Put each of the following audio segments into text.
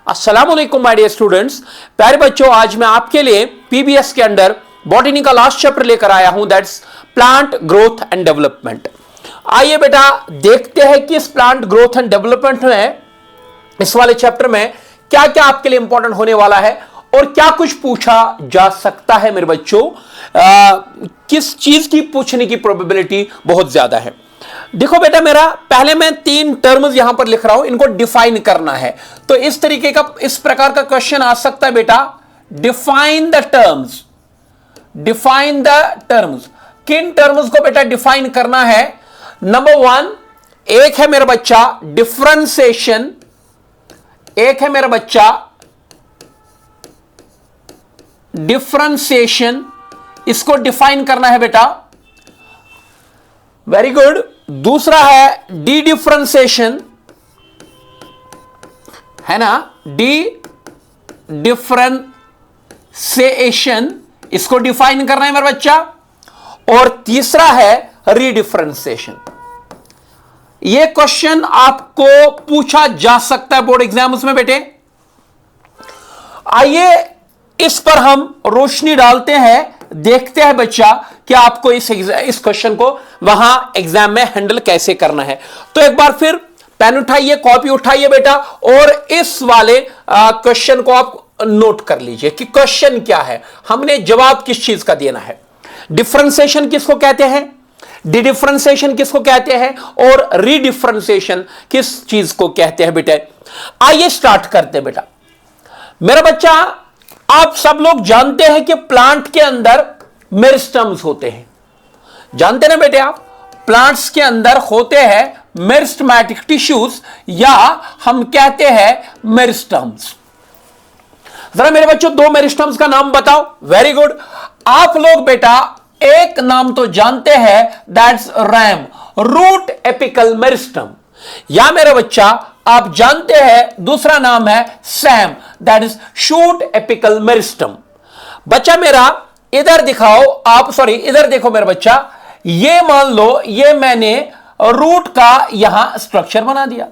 अस्सलाम वालेकुम my dear students. प्यारे बच्चों, आज मैं आपके लिए पीबीएस के अंदर बॉटनी का लास्ट चैप्टर लेकर आया हूं, that's plant growth and development. आइए बेटा देखते हैं कि इस प्लांट ग्रोथ एंड डेवलपमेंट में, इस वाले चैप्टर में क्या क्या आपके लिए इंपॉर्टेंट होने वाला है और क्या कुछ पूछा जा सकता है। मेरे बच्चों, किस चीज की पूछने की प्रोबेबिलिटी बहुत ज्यादा है। देखो बेटा, मेरा पहले मैं 3 टर्म्स यहां पर लिख रहा हूं, इनको डिफाइन करना है। तो इस तरीके का, इस प्रकार का क्वेश्चन आ सकता है बेटा, define the terms. Define the terms, किन टर्म्स को बेटा डिफाइन करना है? नंबर 1, एक है मेरा बच्चा डिफरेंशिएशन, एक है मेरा बच्चा डिफरेंशिएशन, इसको डिफाइन करना है बेटा। Very good. दूसरा है डी डिफरेंशिएशन, है ना, डी डिफरेंशिएशन, इसको डिफाइन करना है मेरा बच्चा। और तीसरा है रीडिफरेंशिएशन। यह क्वेश्चन आपको पूछा जा सकता है बोर्ड एग्जाम्स में बेटे। आइए इस पर हम रोशनी डालते हैं, देखते हैं बच्चा कि आपको इस क्वेश्चन को वहां एग्जाम में हैंडल कैसे करना है। तो एक बार फिर पेन उठाइए, कॉपी उठाइए बेटा, और इस वाले क्वेश्चन को आप नोट कर लीजिए कि क्वेश्चन क्या है, हमने जवाब किस चीज का देना है। डिफरेंशिएशन किसको कहते हैं, डिफरेंशिएशन किसको कहते हैं, और रीडिफरेंशिएशन किस चीज को कहते हैं बेटे। आइए स्टार्ट करते हैं बेटा। मेरा बच्चा, आप सब लोग जानते हैं कि प्लांट के अंदर मेरिस्टम्स होते हैं। जानते ना बेटे आप, प्लांट्स के अंदर होते हैं मेरिस्टेमेटिक टिश्यूज, या हम कहते हैं मेरिस्टम्स। जरा मेरे बच्चों 2 मेरिस्टम्स का नाम बताओ। Very good. आप लोग बेटा एक नाम तो जानते हैं, that's RAM, root apical meristem. या मेरा बच्चा आप जानते हैं दूसरा नाम है SAM, that is shoot apical meristem. बच्चा मेरा इधर दिखाओ आप, सॉरी इधर देखो मेरा बच्चा, ये मान लो ये मैंने रूट का यहां स्ट्रक्चर बना दिया,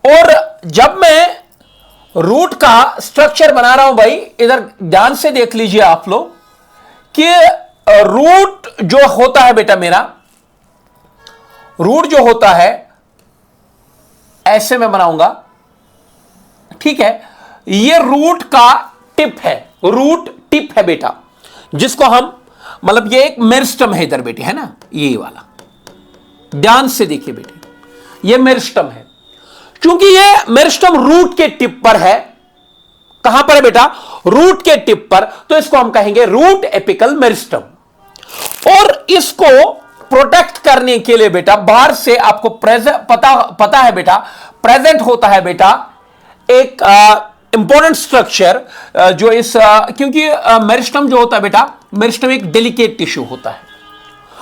और जब मैं रूट का स्ट्रक्चर बना रहा हूं भाई, इधर ध्यान से देख लीजिए आप लोग कि रूट जो होता है बेटा मेरा, रूट जो होता है ऐसे मैं बनाऊंगा, ठीक है। ये रूट का टिप है, रूट टिप है बेटा, जिसको हम, मतलब ये एक मेरिस्टम है इधर बेटे, है ना, ये वाला, ध्यान से देखिए बेटे, ये मेरिस्टम है। क्योंकि ये मेरिस्टम रूट के टिप पर है। कहां पर है बेटा? रूट के टिप पर, तो इसको हम कहेंगे रूट एपिकल मेरिस्टम। और इसको प्रोटेक्ट करने के लिए बेटा बाहर से आपको पता है बेटा, प्रेजेंट होता है बेटा एक इंपॉर्टेंट स्ट्रक्चर, जो इस क्योंकि मेरिस्टम जो होता है बेटा, मेरिस्टम एक डेलिकेट टिश्यू होता है,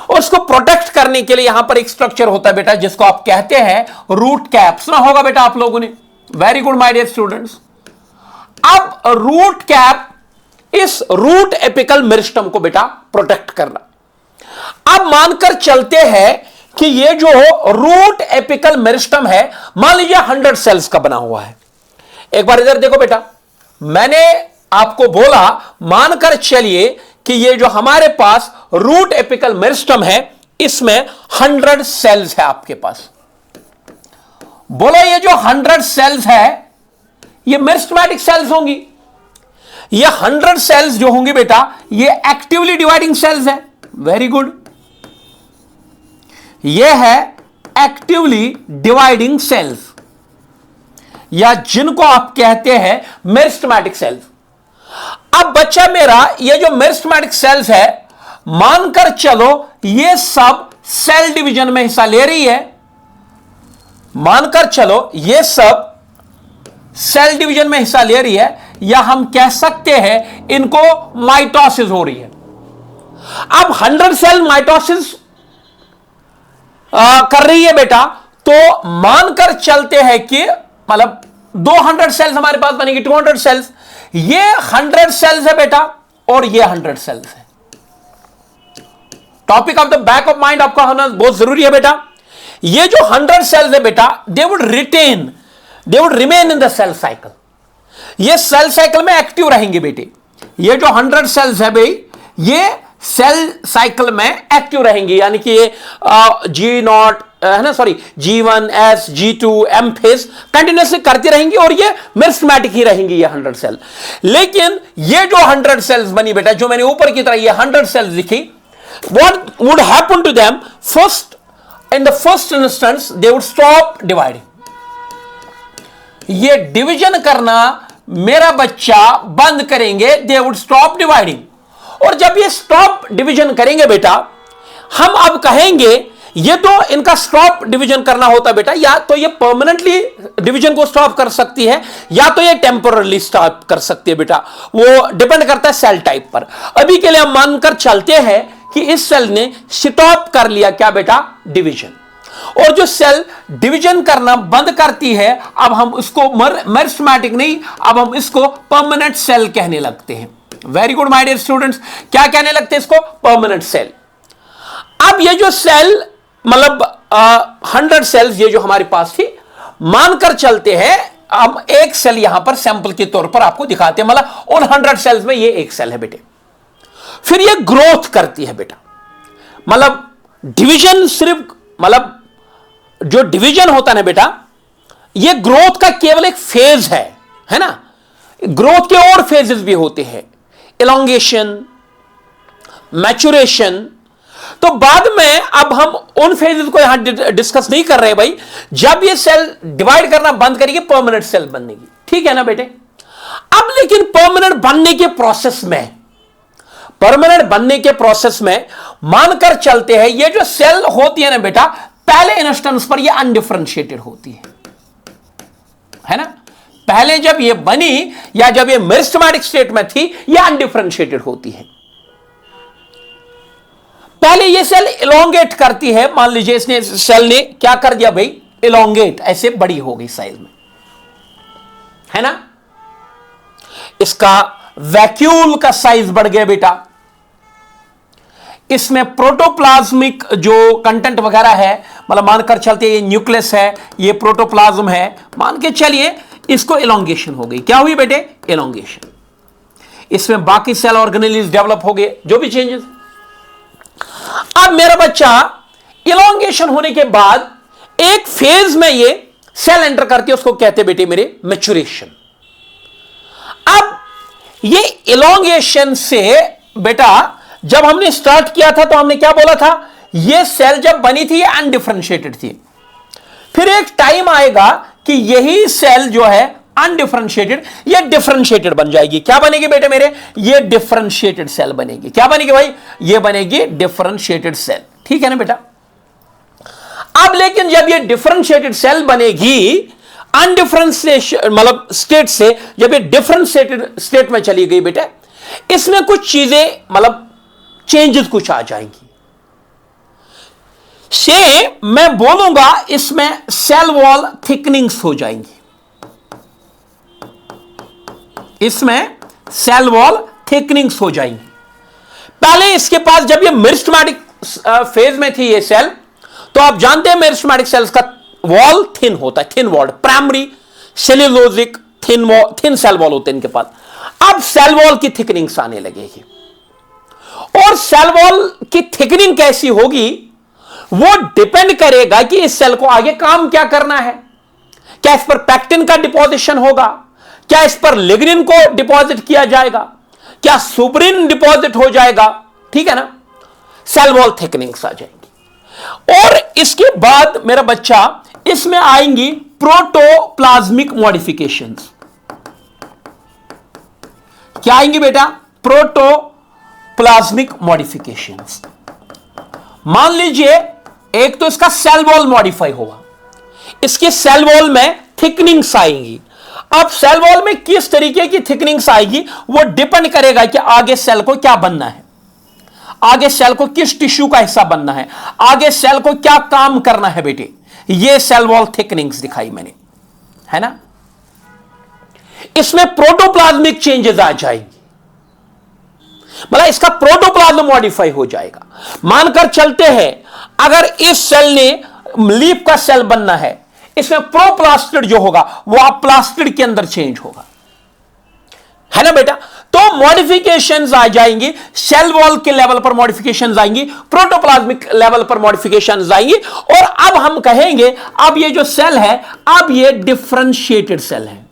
और उसको प्रोटेक्ट करने के लिए यहां पर एक स्ट्रक्चर होता है बेटा, जिसको आप कहते हैं रूट कैप। सुना होगा बेटा आप लोगों ने। Very good my dear students. अब रूट कैप इस रूट एपिकल मेरिस्टम को बेटा प्रोटेक्ट करना। अब मानकर चलते हैं कि ये जो रूट एपिकल मेरिस्टम है, मान लीजिए 100 सेल्स का बना हुआ है। एक बार इधर देखो बेटा, मैंने आपको बोला, मानकर चलिए कि ये जो हमारे पास रूट एपिकल मेरिस्टम है, इसमें 100 सेल्स है आपके पास। बोलो ये जो 100 सेल्स है, ये मेरिस्टेमेटिक सेल्स होंगी। ये 100 सेल्स जो होंगी बेटा, ये एक्टिवली डिवाइडिंग सेल्स है। Very good. ये है एक्टिवली डिवाइडिंग सेल्स, या जिनको आप कहते हैं मेरिस्टेमेटिक सेल्स। अब बच्चा मेरा, ये जो मेरिस्टेमेटिक सेल्स है, मानकर चलो ये सब सेल डिवीजन में हिस्सा ले रही है। मानकर चलो ये सब सेल डिवीजन में हिस्सा ले रही है, या हम कह सकते हैं इनको माइटोसिस हो रही है। अब 100 सेल माइटोसिस कर रही है बेटा, तो मानकर चलते हैं कि मतलब 200 सेल्स हमारे पास बनेगी, 200 सेल्स। ये 100 सेल्स है बेटा, और ये 100 सेल्स है। Topic of the back of mind आपका होना बहुत जरूरी है बेटा। ये जो 100 सेल्स है बेटा, they would retain they would remain in the cell cycle, ये सेल साइकिल में एक्टिव रहेंगे बेटे। ये जो 100 सेल्स है भाई, ये सेल साइकिल में एक्टिव रहेंगे, यानी कि ये G0 है ना, sorry G1 S G2 M phase continuously करती रहेंगी और ये मेरिस्टेमेटिक ही रहेंगी ये 100 सेल। लेकिन ये जो 100 सेल्स बनी बेटा, जो मैंने ऊपर की तरह ये 100 सेल्स लिखी, what would happen to them, first in the first instance they would stop dividing, ये डिवीजन करना मेरा बच्चा बंद करेंगे, दे वुड स्टॉप डिवाइडिंग। और जब ये स्टॉप डिवीजन करेंगे बेटा, हम अब कहेंगे ये तो इनका स्टॉप डिवीजन करना होता बेटा, या तो ये परमानेंटली डिवीजन को स्टॉप कर सकती है या तो ये टेम्पोरली स्टॉप कर सकती है बेटा, वो डिपेंड करता है सेल टाइप पर। अभी के लिए हम मानकर चलते हैं कि इस सेल ने स्टॉप कर लिया क्या बेटा, डिवीजन। और जो सेल डिवीजन करना बंद करती है, अब हम उसको मेरिस्टेमेटिक नहीं, अब हम इसको परमानेंट सेल कहने लगते हैं। Very good my dear students, क्या कहने लगते हैं इसको, परमानेंट सेल। अब ये जो सेल मतलब 100 सेल्स ये जो हमारे पास थी, मानकर चलते हैं हम एक सेल यहां पर सैंपल के तौर पर आपको दिखाते हैं, मतलब उन 100 सेल्स में ये एक सेल है बेटे। फिर ये ग्रोथ करती है बेटा, मतलब डिवीजन सिर्फ, मतलब जो डिवीजन होता है ना बेटा, ये ग्रोथ का केवल एक फेज है ना। ग्रोथ के और फेजेस भी होते हैं, एलोंगेशन, मैचुरेशन। तो बाद में अब हम उन फेजेस को यहां डिस्कस नहीं कर रहे भाई। जब ये सेल डिवाइड करना बंद करेगी, परमानेंट सेल बनेगी, ठीक है ना बेटे। अब लेकिन परमानेंट बनने के प्रोसेस में मानकर चलते हैं ये जो सेल होती है ना बेटा, पहले इंस्टेंस पर ये अनडिफरेंशिएटेड होती है ना। पहले जब ये बनी या जब ये मेरिस्टेमेटिक स्टेट में थी, ये अनडिफरेंशिएटेड होती है। पहले ये सेल इलोंगेट करती है, मान लीजिए इसने सेल ने क्या कर दिया भाई, इलोंगेट, ऐसे बड़ी हो गई साइज में, है ना। इसका वैक्यूल का साइज बढ़ गया बेटा, इसमें प्रोटोप्लाज्मिक जो कंटेंट वगैरह है, मतलब मानकर चलते ये न्यूक्लियस है, ये प्रोटोप्लाज्म है, मान के चलिए इसको इलोंगेशन हो गई। क्या हुई बेटे, इलोंगेशन। इसमें बाकी सेल ऑर्गेनेल्स डेवलप हो गए, जो भी चेंजेस। अब मेरा बच्चा इलोंगेशन होने के बाद एक फेज में ये सेल एंटर करती है, उसको कहते हैं बेटे मेरे मैच्योरेशन। अब ये इलोंगेशन से बेटा जब हमने स्टार्ट किया था तो हमने क्या बोला था, ये सेल जब बनी थी ये अनडिफरेंशिएटेड थी। फिर एक टाइम आएगा कि यही सेल जो है अनडिफरेंशिएटेड, ये डिफरेंशिएटेड बन जाएगी। क्या बनेगी बेटे मेरे, ये डिफरेंशिएटेड सेल बनेगी। क्या बनेगी भाई, ये बनेगी डिफरेंशिएटेड सेल, ठीक है ना बेटा। अब लेकिन जब ये डिफरेंशिएटेड सेल बनेगी, अनडिफरेंशिएशन मतलब स्टेट से जब ये डिफरेंशिएटेड स्टेट में चली गई बेटे, इसमें कुछ चीजें मतलब चेंजेस कुछ आ जाएंगी। से मैं बोलूंगा इसमें सेल वॉल थिकनिंग्स हो जाएंगी, इसमें सेल वॉल थिकनिंग्स हो जाएंगी। पहले इसके पास जब ये मेरिस्टेमेटिक फेज में थी ये सेल, तो आप जानते हैं मेरिस्टेमेटिक सेल्स का वॉल थिन होता है, thin wall, primary cellulosic thin cell wall होते हैं इनके पास। अब सेल वॉल की थिकनिंग्स आने लगेगी, और सेल वॉल की थिकनिंग कैसी होगी वो डिपेंड करेगा कि इस सेल को आगे काम क्या करना है। क्या इस पर पैक्टिन का डिपोजिशन होगा, क्या इस पर लिग्निन को डिपॉजिट किया जाएगा, क्या सुब्रिन डिपॉजिट हो जाएगा, ठीक है ना। सेल वॉल थिकनिंग्स आ जाएंगी। और इसके बाद मेरा बच्चा इसमें आएंगी प्रोटोप्लाज्मिक मॉडिफिकेशंस। क्या आएंगी बेटा, प्रोटोप्लाज्मिक मॉडिफिकेशंस। मान लीजिए एक तो इसका सेल वॉल मॉडिफाई होगा, इसके सेल वॉल में थिकनिंग्स आएंगी। अब सेल वॉल में किस तरीके की थिकनिंग्स आएगी वो डिपेंड करेगा कि आगे सेल को क्या बनना है, आगे सेल को किस टिश्यू का हिस्सा बनना है, आगे सेल को क्या काम करना है बेटे। ये सेल वॉल थिकनिंग्स दिखाई मैंने, है ना। इसमें प्रोटोप्लाज्मिक चेंजेस आ जाएंगी, मतलब इसका प्रोटोप्लाज्म मॉडिफाई हो जाएगा। मानकर चलते हैं अगर इस सेल ने लीफ का सेल बनना है, इसमें प्रोप्लास्टिड जो होगा वो आप प्लास्टिड के अंदर चेंज होगा, है ना बेटा। तो मॉडिफिकेशंस आ जाएंगी, सेल वॉल के लेवल पर मॉडिफिकेशंस आएंगी, प्रोटोप्लाज्मिक लेवल पर मॉडिफिकेशंस आएंगी, और अब हम कहेंगे अब ये जो सेल है अब ये डिफरेंशिएटेड सेल है।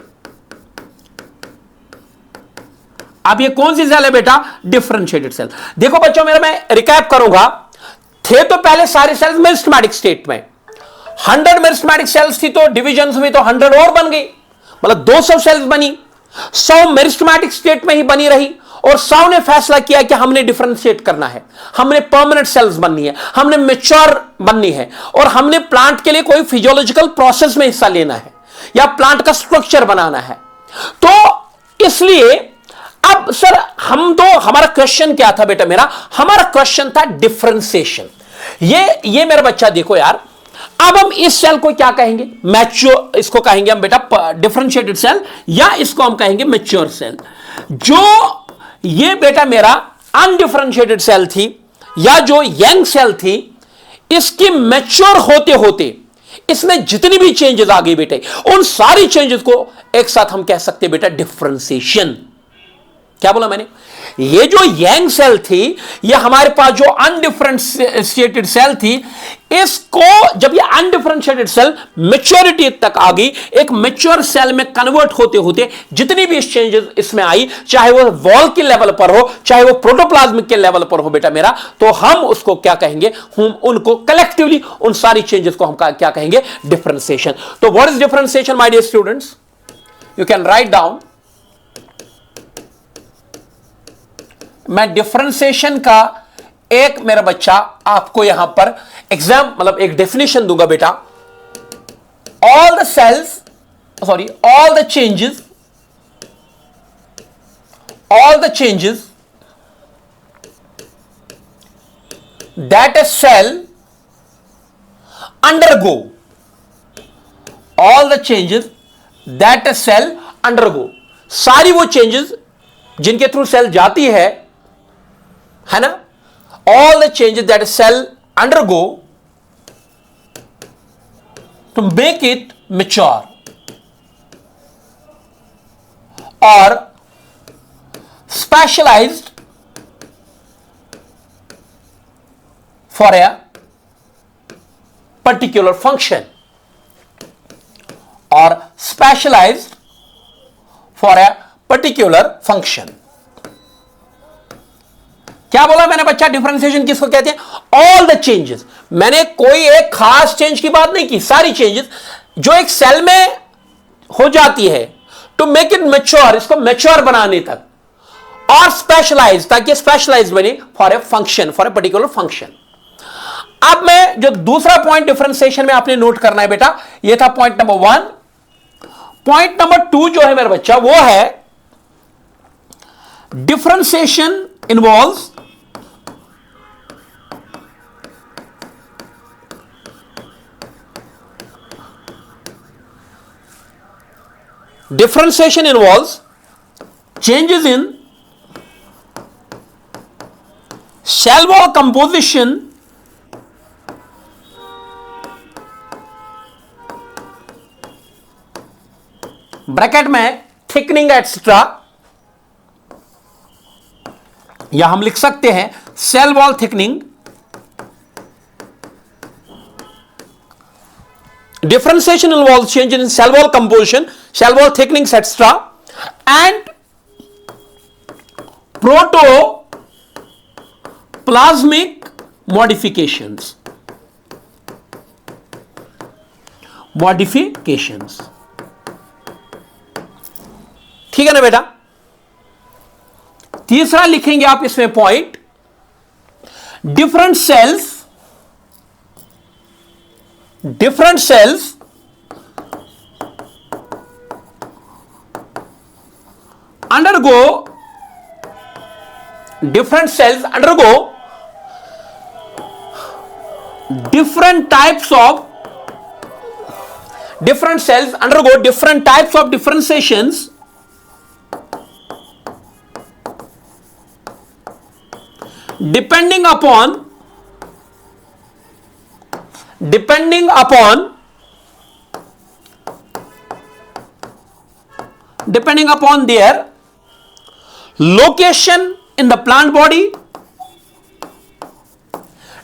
अब ये कौन सी सेल है बेटा? Differentiated cell. देखो बच्चों मेरा मैं रिकैप करूंगा, थे तो पहले सारे सेल्स मेरिस्टेमेटिक स्टेट में, 100 मेरिस्टेमेटिक सेल्स थी तो डिविजन हुई तो 100 और बन गई, मतलब 200 सेल्स बनी, 100 मेरिस्टेमेटिक स्टेट में ही बनी रही, और 100 ने फैसला किया कि हमने डिफरेंशिएट करना है, हमने परमानेंट सेल्स बननी है, हमने मैच्योर बननी है, और हमने प्लांट के लिए कोई फिजियोलॉजिकल प्रोसेस में हिस्सा लेना है या प्लांट का स्ट्रक्चर बनाना है। तो इसलिए अब सर हमारा क्वेश्चन क्या था बेटा? हमारा क्वेश्चन था डिफरेंशिएशन। ये मेरा बच्चा देखो यार, अब हम इस सेल को क्या कहेंगे? मैच्योर, इसको कहेंगे हम बेटा डिफरेंशिएटेड सेल, या इसको हम कहेंगे मैच्योर सेल। जो ये बेटा मेरा अनडिफरेंशिएटेड सेल थी या जो यंग सेल थी, इसकी मैच्योर होते होते इसमें जितनी भी चेंजेस आ गई बेटे, उन सारी चेंजेस को एक साथ हम कह सकते बेटा डिफरेंशिएशन। क्या बोला मैंने? ये जो यंग सेल थी, ये हमारे पास जो अनडिफरेंशिएटेड सेल थी, इसको जब ये अनडिफरेंशिएटेड सेल मैच्योरिटी तक आ गई, एक मैच्योर सेल में कन्वर्ट होते होते जितनी भी चेंजेस इसमें आई, चाहे वो वॉल के लेवल पर हो, चाहे वो प्रोटोप्लाज्मिक के लेवल पर हो बेटा मेरा, तो हम उसको क्या कहेंगे? हम उनको कलेक्टिवली उन सारी चेंजेस को हम क्या कहेंगे? डिफरेंशिएशन। तो what is differentiation my dear students? You can write down. मैं डिफरेंशिएशन का एक मेरा बच्चा आपको यहां पर एग्जाम मतलब एक डेफिनेशन दूंगा बेटा। All the cells, sorry, all the changes that a cell undergo, all the changes that a cell undergo, सारी वो चेंजेस जिनके थ्रू सेल जाती है ना, all the changes that a cell undergo to make it mature or specialized for a particular function, or specialized for a particular function। क्या बोला मैंने बच्चा? डिफरेंशिएशन किसको कहते हैं? All the changes. मैंने कोई एक खास चेंज की बात नहीं की, सारी चेंजेस जो एक सेल में हो जाती है टू मेक इट मैच्योर, इसको मैच्योर बनाने तक, और स्पेशलाइज, ताकि स्पेशलाइज बने for a function, for a particular function. अब मैं जो दूसरा पॉइंट डिफरेंशिएशन में आपने नोट करना है बेटा, ये था पॉइंट नंबर 1। पॉइंट नंबर 2 जो है मेरा बच्चा वो है differentiation involves differentiation involves changes in cell wall composition bracket में थिकनिंग एटसेट्रा, या हम लिख सकते हैं cell wall thickening. Differentiation involves change in cell wall composition, cell wall thickenings, etc., and protoplasmic modifications. ठीक है ना बेटा? तीसरा लिखेंगे आप इसमें point, different cells undergo different types of differentiations depending upon depending upon their location in the plant body,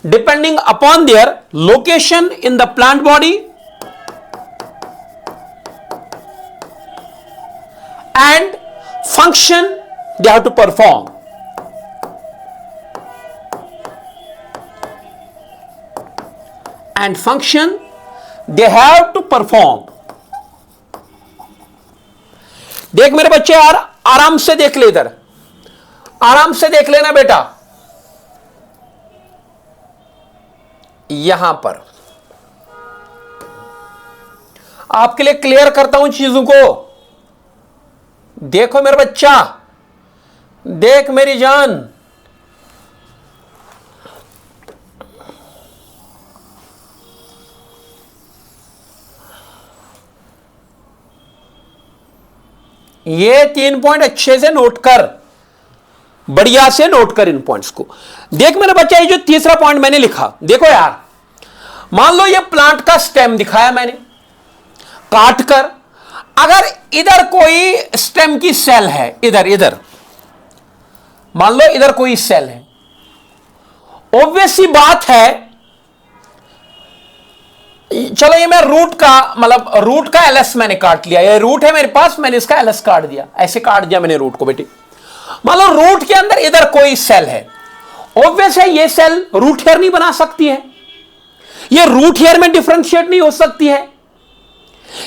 depending upon their location in the plant body and function they have to perform. And function they have to perform. देख मेरे बच्चे यार, आराम से देख ले, इधर आराम से देख लेना बेटा। यहां पर आपके लिए क्लियर करता हूं चीजों को। देखो मेरा बच्चा, देख मेरी जान, ये 3 पॉइंट अच्छे से नोट कर, बढ़िया से नोट कर इन पॉइंट्स को। देख मेरा बच्चा, ये जो तीसरा पॉइंट मैंने लिखा, देखो यार, मान लो ये प्लांट का स्टेम दिखाया मैंने काट कर, अगर इधर कोई स्टेम की सेल है, इधर मान लो इधर कोई सेल है, ऑब्वियस सी बात है, चलो ये मैं रूट का, मतलब रूट का एलएस मैंने काट लिया, ये रूट है मेरे पास, मैंने इसका एलएस काट दिया, ऐसे काट दिया मैंने रूट को बेटे। मान लो रूट के अंदर इधर कोई सेल है, ऑब्वियस है ये सेल रूट हेयर नहीं बना सकती है, ये रूट हेयर में डिफरेंशिएट नहीं हो सकती है,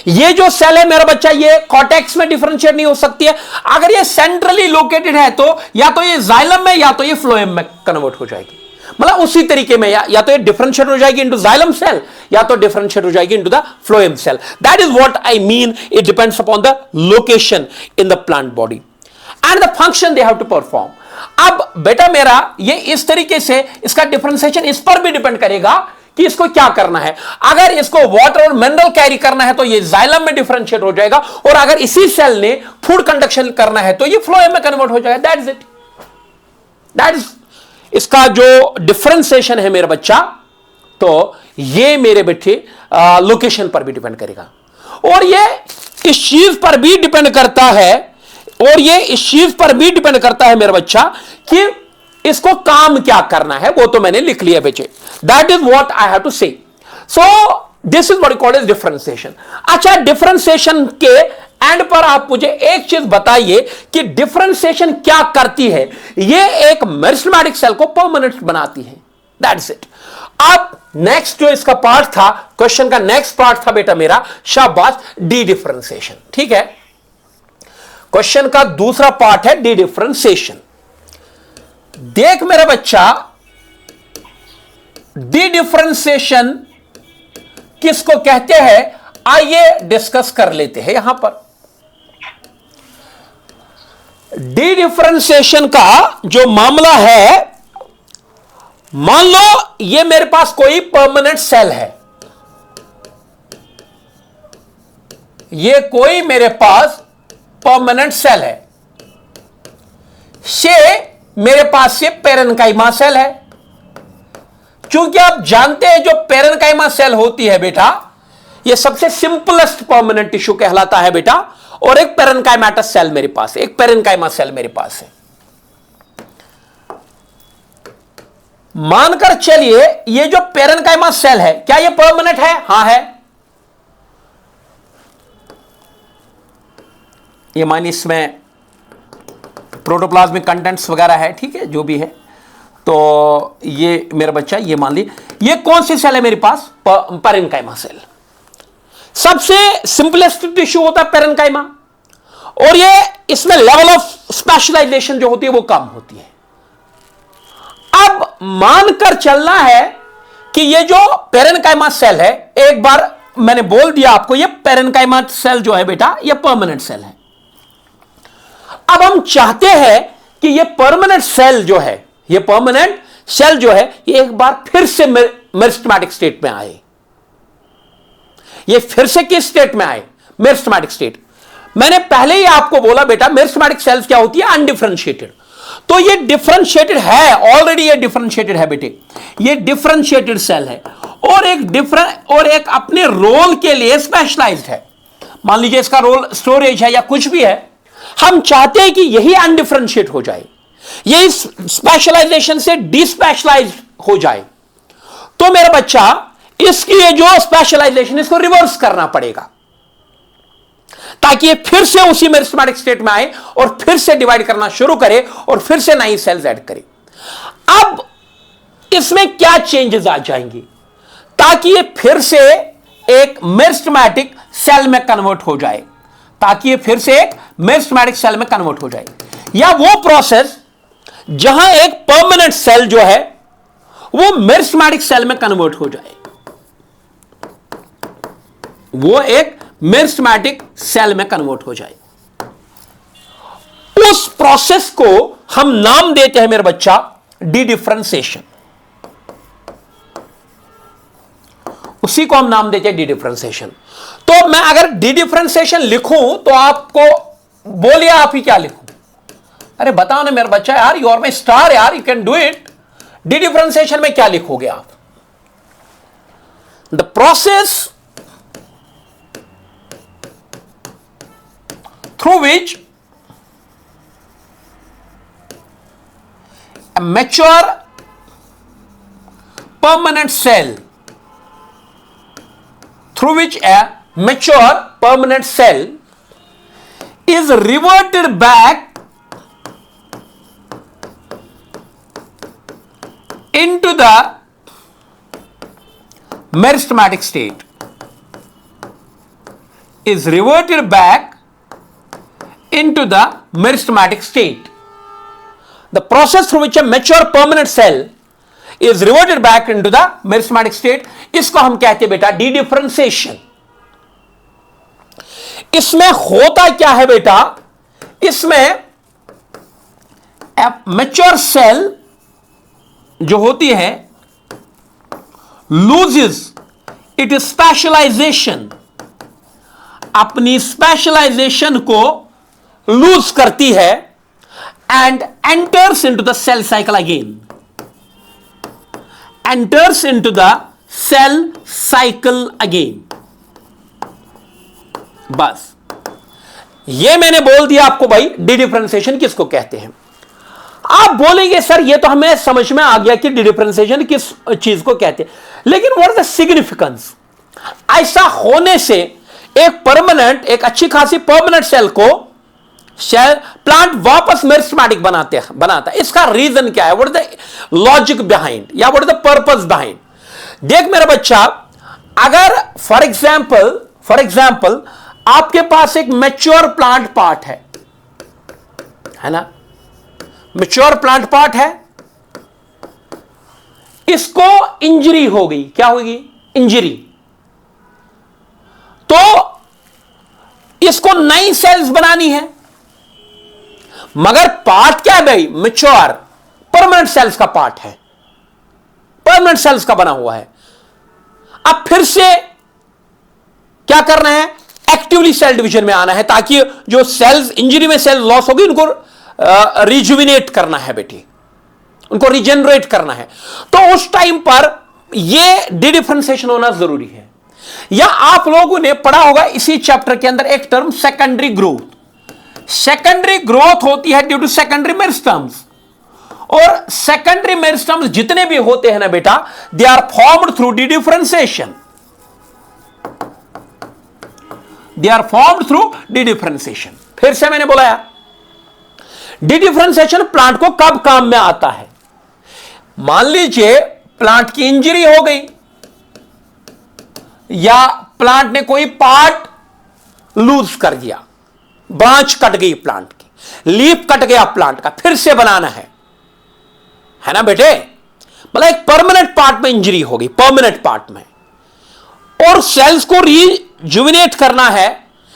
ये जो सेल है मेरा बच्चा ये कॉर्टेक्स में डिफरेंशिएट नहीं हो सकती है। अगर ये सेंट्रली लोकेटेड है तो या तो ये जाइलम में या तो ये फ्लोएम में कन्वर्ट हो जाएगी, मतलब उसी तरीके में या तो ये डिफरेंशिएट हो जाएगी इनटू जाइलम सेल या तो डिफरेंशिएट हो जाएगी into the phloem cell. That is what I mean, it depends upon the location in the plant body and the function they have to perform. अब बेटा मेरा ये इस तरीके से, इसका डिफरेंशिएशन इस पर भी डिपेंड करेगा कि इसको क्या करना है। अगर इसको वाटर और मिनरल कैरी करना है तो ये जाइलम में डिफरेंशिएट हो जाएगा, और अगर इसी सेल ने फूड कंडक्शन करना है तो ये फ्लोएम में कन्वर्ट हो जाएगा। That is it, that is इसका जो डिफरेंशिएशन है मेरा बच्चा। तो ये मेरे बेटे लोकेशन पर भी डिपेंड करेगा, और ये इस चीज पर भी डिपेंड करता है, और ये इस चीज पर भी डिपेंड करता है मेरा बच्चा कि इसको काम क्या करना है, वो तो मैंने लिख लिया बच्चे। That is what I have to say. So this is what called as differentiation. अच्छा, डिफरेंशिएशन के एंड पर आप मुझे एक चीज बताइए कि डिफरेंशिएशन क्या करती है। ये एक मेरिस्टेमेटिक सेल को परमानेंट बनाती है। That's it. अब नेक्स्ट जो इसका पार्ट था, क्वेश्चन का नेक्स्ट पार्ट था बेटा मेरा, शाबाश, डी डिफरेंशिएशन। ठीक है, क्वेश्चन का दूसरा पार्ट है डी डिफरेंशिएशन। देख मेरा बच्चा, डी डिफरेंशिएशन किसको कहते हैं, आइए डिस्कस कर लेते हैं यहां पर। डी डिफरेंशिएशन का जो मामला है, मान लो ये मेरे पास कोई परमानेंट सेल है, ये कोई मेरे पास परमानेंट सेल है, से मेरे पास ये पेरेन्काइमा सेल है। क्योंकि आप जानते हैं जो पेरेन्काइमा सेल होती है बेटा, ये सबसे सिंपलेस्ट परमानेंट टिश्यू कहलाता है बेटा, और एक पेरेन्काइमेटस सेल मेरे पास, एक पेरेन्काइमा सेल मेरे पास है। मानकर चलिए ये जो पेरेन्काइमा सेल है, क्या ये परमानेंट है? हां है। ये मान इसमें प्रोटोप्लाज्मिक कंटेंट्स वगैरह है, ठीक है, जो भी है। तो ये मेरा बच्चा, ये मान ली ये कौन सी सेल है मेरे पास, पेरेन्काइमा सेल। सबसे सिंपलेस्ट टिश्यू होता है पेरेन्काइमा, और ये इसमें लेवल ऑफ स्पेशलाइजेशन जो होती है वो कम होती है। अब मानकर चलना है कि ये जो पेरेन्काइमा सेल है, एक बार मैंने बोल दिया आपको, ये पेरेन्काइमा सेल जो है बेटा ये परमानेंट सेल है। अब हम चाहते हैं कि ये परमानेंट सेल जो है, ये परमानेंट सेल जो है, ये एक बार फिर से मेरिस्टेमेटिक स्टेट में आए। ये फिर से किस स्टेट में आए? Meristematic state. मैंने पहले ही आपको बोला बेटा, मेरिस्टेमेटिक सेल्स क्या होती है? अनडिफरेंशिएटेड। तो ये डिफरेंशिएटेड है, ऑलरेडी ये डिफरेंशिएटेड है बेटे, ये डिफरेंशिएटेड सेल है, और एक अपने रोल के लिए स्पेशलाइज्ड है। मान लीजिए इसका रोल स्टोरेज है या कुछ भी है, हम चाहते हैं कि यही अनडिफरेंशिएट हो जाए, यही स्पेशलाइजेशन से डिस्पेशलाइज हो जाए, तो मेरा बच्चा इसकी ये जो स्पेशलाइजेशन इसको रिवर्स करना पड़ेगा, ताकि ये फिर से उसी मेरिस्टेमेटिक स्टेट में आए और फिर से डिवाइड करना शुरू करे और फिर से नई सेल्स ऐड करे। अब इसमें क्या चेंजेस आ जाएंगे ताकि ये फिर से एक मेरिस्टेमेटिक सेल में कन्वर्ट हो जाए, ताकि ये फिर से एक मेरिस्टेमेटिक सेल में कन्वर्ट हो जाए, या वो प्रोसेस जहां एक परमानेंट सेल जो है वो मेरिस्टेमेटिक सेल में कन्वर्ट हो जाए, वो एक मेरिस्टेमेटिक सेल में कन्वर्ट हो जाए। उस प्रोसेस को हम नाम देते हैं मेरे बच्चा डी डिफरेंशिएशन। उसी को हम नाम देते हैं डी डिफरेंशिएशन। तो मैं अगर डी डिफरेंशिएशन लिखूं तो आपको बोलिए आप ही क्या लिखूं? अरे बताओ ना मेरा बच्चा, यार यू आर माय स्टार यार, you can do it. D differentiation में क्या लिखोगे आप? The process through which a mature permanent cell is reverted back into the meristematic state, is reverted back into the meristematic state. The process through which a mature permanent cell is reverted back into the meristematic state, इसको हम कहते हैं बेटा D differentiation. इसमें होता क्या है बेटा? इसमें मैच्योर सेल जो होती है लूजेस इट स्पेशलाइजेशन, अपनी स्पेशलाइजेशन को लूज करती है and enters into the cell cycle again, enters into the cell cycle again. बस ये मैंने बोल दिया आपको भाई डी डिफरेंशिएशन किसको कहते हैं। आप बोलेंगे सर ये तो हमें समझ में आ गया कि डी डिफरेंशिएशन किस चीज को कहते हैं, लेकिन व्हाट इज द सिग्निफिकेंस? ऐसा होने से एक परमानेंट, एक अच्छी खासी परमानेंट सेल को सेल प्लांट वापस मेरिस्टेमेटिक बनाता है। इसका रीजन क्या है? What is the logic behind या what is the purpose behind? देख मेरा बच्चा, अगर फॉर एग्जाम्पल आपके पास एक मैच्योर प्लांट पार्ट है ना, मैच्योर प्लांट पार्ट है, इसको इंजरी हो गई, क्या होगी? इंजरी। तो इसको नई सेल्स बनानी है, मगर पार्ट क्या है भाई? मैच्योर परमानेंट सेल्स का पार्ट है, परमानेंट सेल्स का बना हुआ है। अब फिर से क्या करना है? एक्टिवली सेल डिवीजन में आना है, ताकि जो सेल्स इंजरी में सेल लॉस होगी उनको रिजुविनेट करना है बेटी, उनको रिजेनरेट करना है। तो उस टाइम पर यह डी डिफरेंशिएशन होना जरूरी है। या आप लोगों ने पढ़ा होगा इसी चैप्टर के अंदर एक term secondary growth. Secondary growth होती है ड्यू टू सेकेंडरी मेरिस्टम्स, और सेकेंडरी मेरिस्टम्स जितने भी होते हैं ना बेटा, they are formed through dedifferentiation, they are formed through dedifferentiation. फिर से मैंने बोला यार, डी डिफरेंशिएशन प्लांट को कब काम में आता है? मान लीजिए प्लांट की इंजरी हो गई, या प्लांट ने कोई पार्ट लूज कर दिया, ब्रांच कट गई प्लांट की, लीफ कट गया प्लांट का, फिर से बनाना है ना बेटे? मतलब एक परमानेंट पार्ट में इंजरी हो गई, परमानेंट पार्ट में, और सेल्स को रिजुविनेट करना है,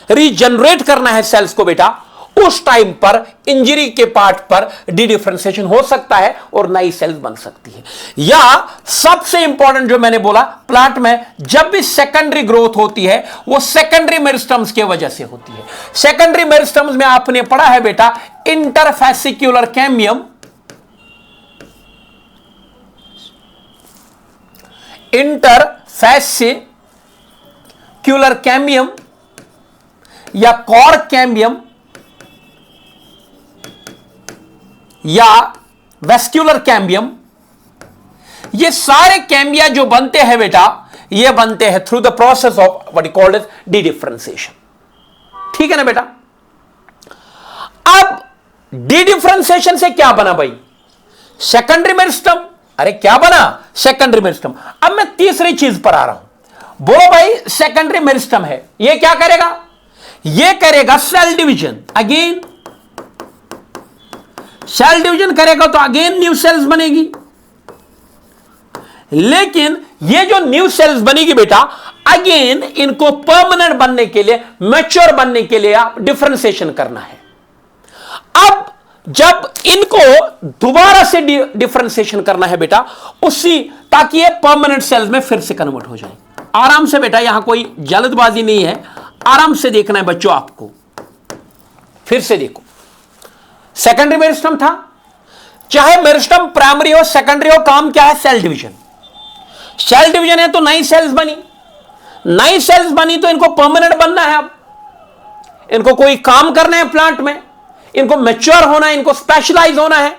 रीजनरेट करना है सेल्स को बेटा। उस टाइम पर इंजरी के पार्ट पर डी डिफरेंशिएशन हो सकता है और नई सेल्स बन सकती है। या सबसे इंपॉर्टेंट जो मैंने बोला, प्लांट में जब भी सेकेंडरी ग्रोथ होती है वो सेकेंडरी मेरिस्टम्स की वजह से होती है। सेकेंडरी मेरिस्टम्स में आपने पढ़ा है बेटा इंटरफेसिक्युलर कैम्बियम, इंटरफेसिक्युलर कैम्बियम या कॉर कैम्बियम या वेस्क्यूलर कैम्बियम, ये सारे कैम्बिया जो बनते हैं बेटा, ये बनते हैं through the process of what is called as dedifferentiation. ठीक है ना बेटा। अब डी डिफरेंशिएशन से क्या बना भाई? Secondary meristem. अरे क्या बना? Secondary meristem. अब मैं तीसरी चीज पर आ रहा हूं। बोलो भाई, सेकेंडरी मेरिस्टम है, ये क्या करेगा? ये करेगा cell division. Again cell division करेगा तो अगेन न्यू सेल्स बनेगी। लेकिन ये जो न्यू सेल्स बनेगी बेटा, अगेन इनको परमानेंट बनने के लिए, मैच्योर बनने के लिए आप डिफरेंशिएशन करना है। अब जब इनको दोबारा से डिफरेंशिएशन करना है बेटा, उसी ताकि ये परमानेंट सेल्स में फिर से कन्वर्ट हो जाए। आराम से बेटा, यहां कोई जल्दबाजी नहीं है, आराम से देखना है बच्चों आपको। फिर से देखो, सेकेंडरी मेरिस्टम था, चाहे मेरिस्टम प्राइमरी हो सेकेंडरी हो, काम क्या है? Cell division. सेल डिवीजन है तो नई सेल्स बनी, नई सेल्स बनी तो इनको परमानेंट बनना है। अब इनको कोई काम करना है प्लांट में, इनको मैच्योर होना है, इनको स्पेशलाइज होना है।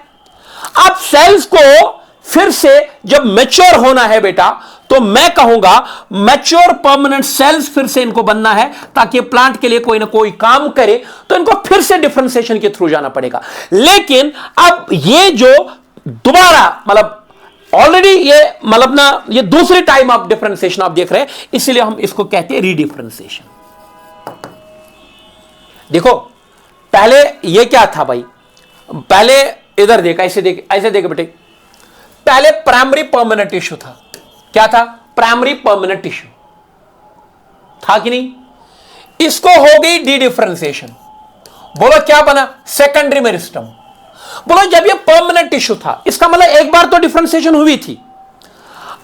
अब सेल्स को फिर से जब मैच्योर होना है बेटा, तो मैं कहूंगा मैच्योर परमानेंट सेल्स फिर से इनको बनना है, ताकि प्लांट के लिए कोई ना कोई काम करे, तो इनको फिर से डिफरेंशिएशन के थ्रू जाना पड़ेगा। लेकिन अब ये जो दोबारा मतलब ऑलरेडी ये मतलब ना, ये दूसरी टाइम ऑफ डिफरेंशिएशन आप देख रहे हैं, इसलिए हम इसको कहते हैं रीडिफरेंशिएशन। देखो पहले ये क्या था भाई? पहले इधर देख, ऐसे देख बेटे। पहले प्राइमरी परमानेंट टिश्यू था। क्या था? प्राइमरी परमानेंट टिश्यू था कि नहीं? इसको हो गई डी डिफरेंशिएशन। बोलो क्या बना? Secondary meristem. बोलो जब ये परमानेंट टिश्यू था, इसका मतलब एक बार तो डिफरेंशिएशन हुई थी।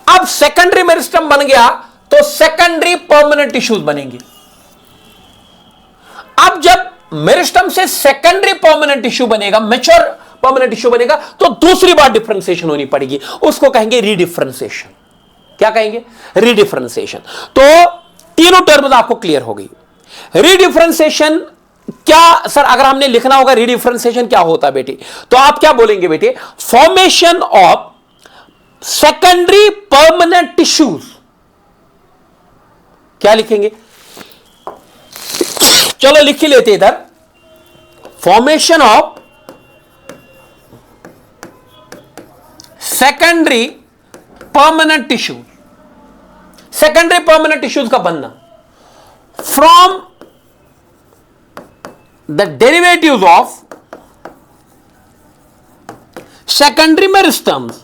अब सेकेंडरी मेरिस्टम बन गया तो सेकेंडरी परमानेंट टिश्यूज बनेंगे। अब जब मेरिस्टम से सेकेंडरी परमानेंट टिश्यू बनेगा, मैच्योर परमानेंट टिश्यू बनेगा, तो दूसरी बार डिफरेंशिएशन होनी पड़ेगी, उसको कहेंगे रीडिफरेंशिएशन। क्या कहेंगे? रीडिफरेंशिएशन। तो तीनों टर्म्स आपको क्लियर हो गई। रीडिफरेंशिएशन क्या सर, अगर हमने लिखना होगा रीडिफरेंशिएशन क्या होता है बेटे, तो आप क्या बोलेंगे बेटे? Formation of secondary permanent tissues. क्या लिखेंगे? चलो लिख ही लेते इधर, formation of secondary permanent tissues. Secondary permanent tissues का बनना from the derivatives of secondary meristems,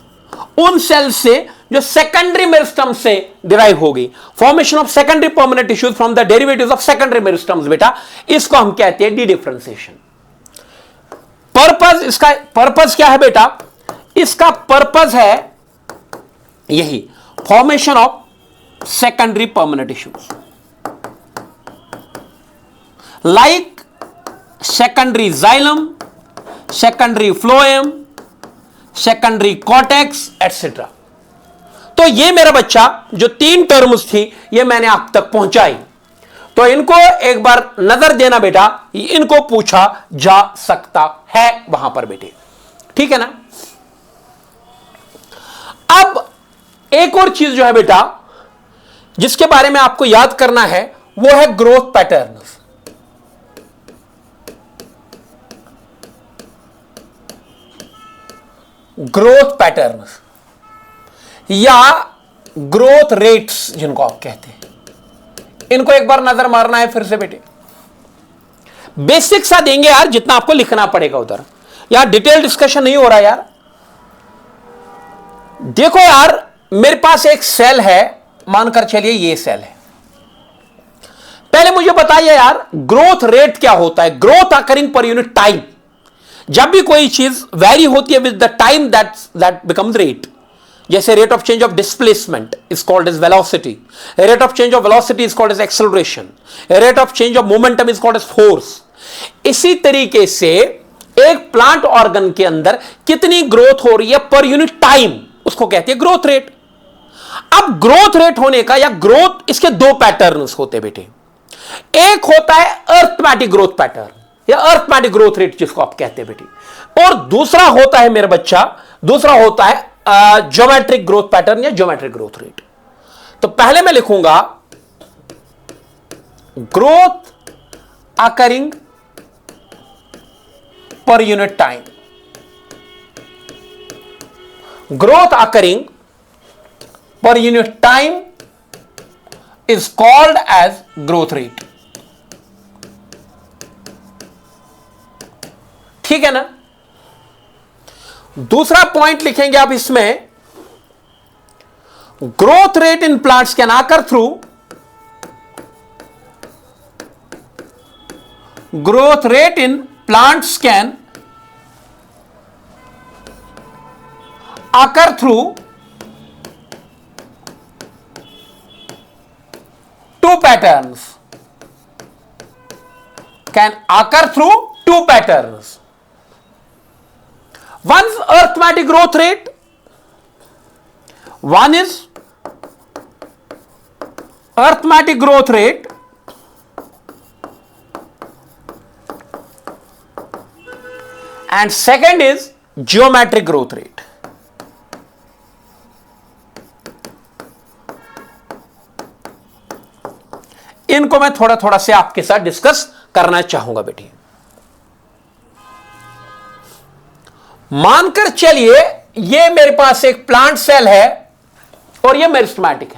उन सेल्स से जो सेकेंडरी मेरिस्टम से डिराइव होगी। Formation of secondary permanent tissues from the derivatives of secondary meristems बेटा, इसको हम कहते हैं डी डिफरेंशिएशन। पर्पस, इसका पर्पस क्या है बेटा? इसका पर्पस है यही, formation of secondary permanent tissues like secondary xylem, secondary phloem, secondary cortex etcetera. तो ये मेरा बच्चा जो तीन टर्म्स थी, ये मैंने आप तक पहुंचाई, तो इनको एक बार नजर देना बेटा, इनको पूछा जा सकता है वहां पर बेटे। ठीक है ना? अब एक और चीज जो है बेटा, जिसके बारे में आपको याद करना है, वो है ग्रोथ पैटर्न्स। ग्रोथ पैटर्न्स या ग्रोथ रेट्स जिनको आप कहते हैं, इनको एक बार नजर मारना है फिर से बेटे। बेसिक सा देंगे यार, जितना आपको लिखना पड़ेगा उधर, यार डिटेल डिस्कशन नहीं हो रहा यार। देखो यार, मेरे पास एक सेल है, मानकर चलिए ये सेल है। पहले मुझे बताइए यार, ग्रोथ रेट क्या होता है? Growth occurring per unit time. जब भी कोई चीज वैरी होती है with the time, that becomes rate. जैसे rate of change of displacement is called as velocity, rate of change of velocity is called as acceleration, rate of change of momentum is called as force. इसी तरीके से एक plant organ के अंदर कितनी growth हो रही है पर यूनिट टाइम, उसको कहते हैं ग्रोथ रेट। अब ग्रोथ रेट होने का या ग्रोथ, इसके दो पैटर्न्स होते बेटे। एक होता है अर्थमेटिक ग्रोथ पैटर्न या अर्थमेटिक ग्रोथ रेट जिसको आप कहते हैं बेटी, और दूसरा होता है मेरा बच्चा, दूसरा होता है ज्योमेट्रिक ग्रोथ पैटर्न या ज्योमेट्रिक ग्रोथ रेट। तो पहले मैं लिखूंगा growth occurring per unit time, growth occurring per unit time is called as growth rate। ठीक है ना। दूसरा पॉइंट लिखेंगे आप इसमें, growth rate in plants can occur through growth rate in plants can occur through two patterns, can occur through two patterns. One's arithmetic growth rate, one is arithmetic growth rate and second is geometric growth rate। इनको मैं थोड़ा थोड़ा से आपके साथ discuss करना चाहूंगा बेटी। मानकर चलिए ये मेरे पास एक प्लांट सेल है और ये मेरिस्टेमेटिक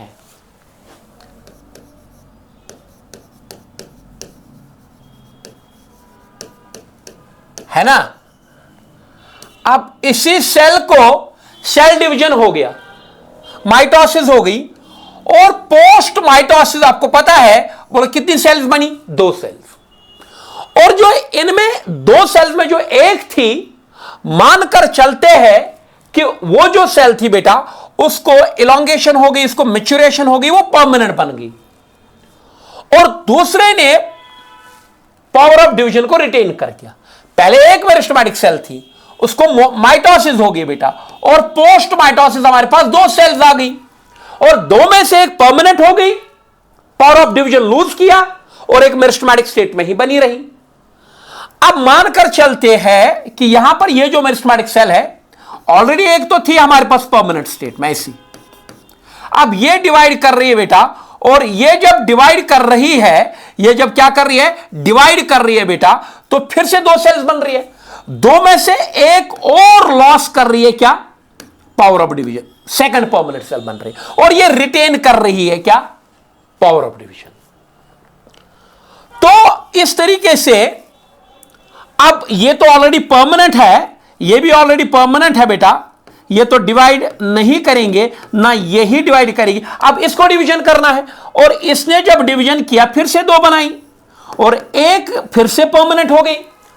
है ना। अब इसी सेल को सेल डिवीजन हो गया, माइटोसिस हो गई, और पोस्ट माइटोसिस आपको पता है बोलो कितनी सेल्स बनी, 2 सेल्स। और जो इनमें 2 सेल्स में जो एक थी, मानकर चलते हैं कि वो जो सेल थी बेटा उसको इलोंगेशन हो गई, इसको मैच्योरेशन हो गई, वो परमानेंट बन गई, और दूसरे ने पावर ऑफ डिवीजन को रिटेन कर दिया। पहले एक मेरिस्टेमेटिक सेल थी, उसको माइटोसिस हो गई बेटा, और पोस्ट माइटोसिस हमारे पास 2 सेल्स आ गई, और 2 में से एक परमानेंट हो गई, पावर ऑफ डिवीजन लूज किया, और एक मेरिस्टेमेटिक स्टेट में ही बनी रही। अब मानकर चलते हैं कि यहां पर ये जो मेरिस्टेमेटिक सेल है, ऑलरेडी एक तो थी हमारे पास परमानेंट स्टेट में ऐसी, अब ये डिवाइड कर रही है बेटा, और ये जब डिवाइड कर रही है, ये जब क्या कर रही है, डिवाइड कर रही है बेटा, तो फिर से 2 सेल्स बन रही है, 2 में से एक और लॉस कर रही है, क्या, power of division, second permanent cell बन रही है, और ये रिटेन कर रही है क्या, पावर ऑफ डिवीजन। तो इस तरीके से अब ये तो ऑलरेडी परमानेंट है, ये भी ऑलरेडी परमानेंट है बेटा, ये तो डिवाइड नहीं करेंगे ना, यही डिवाइड करेगी। अब इसको डिवीजन करना है, और इसने जब डिवीजन किया फिर से 2 बनाई, और एक फिर से परमानेंट हो गई,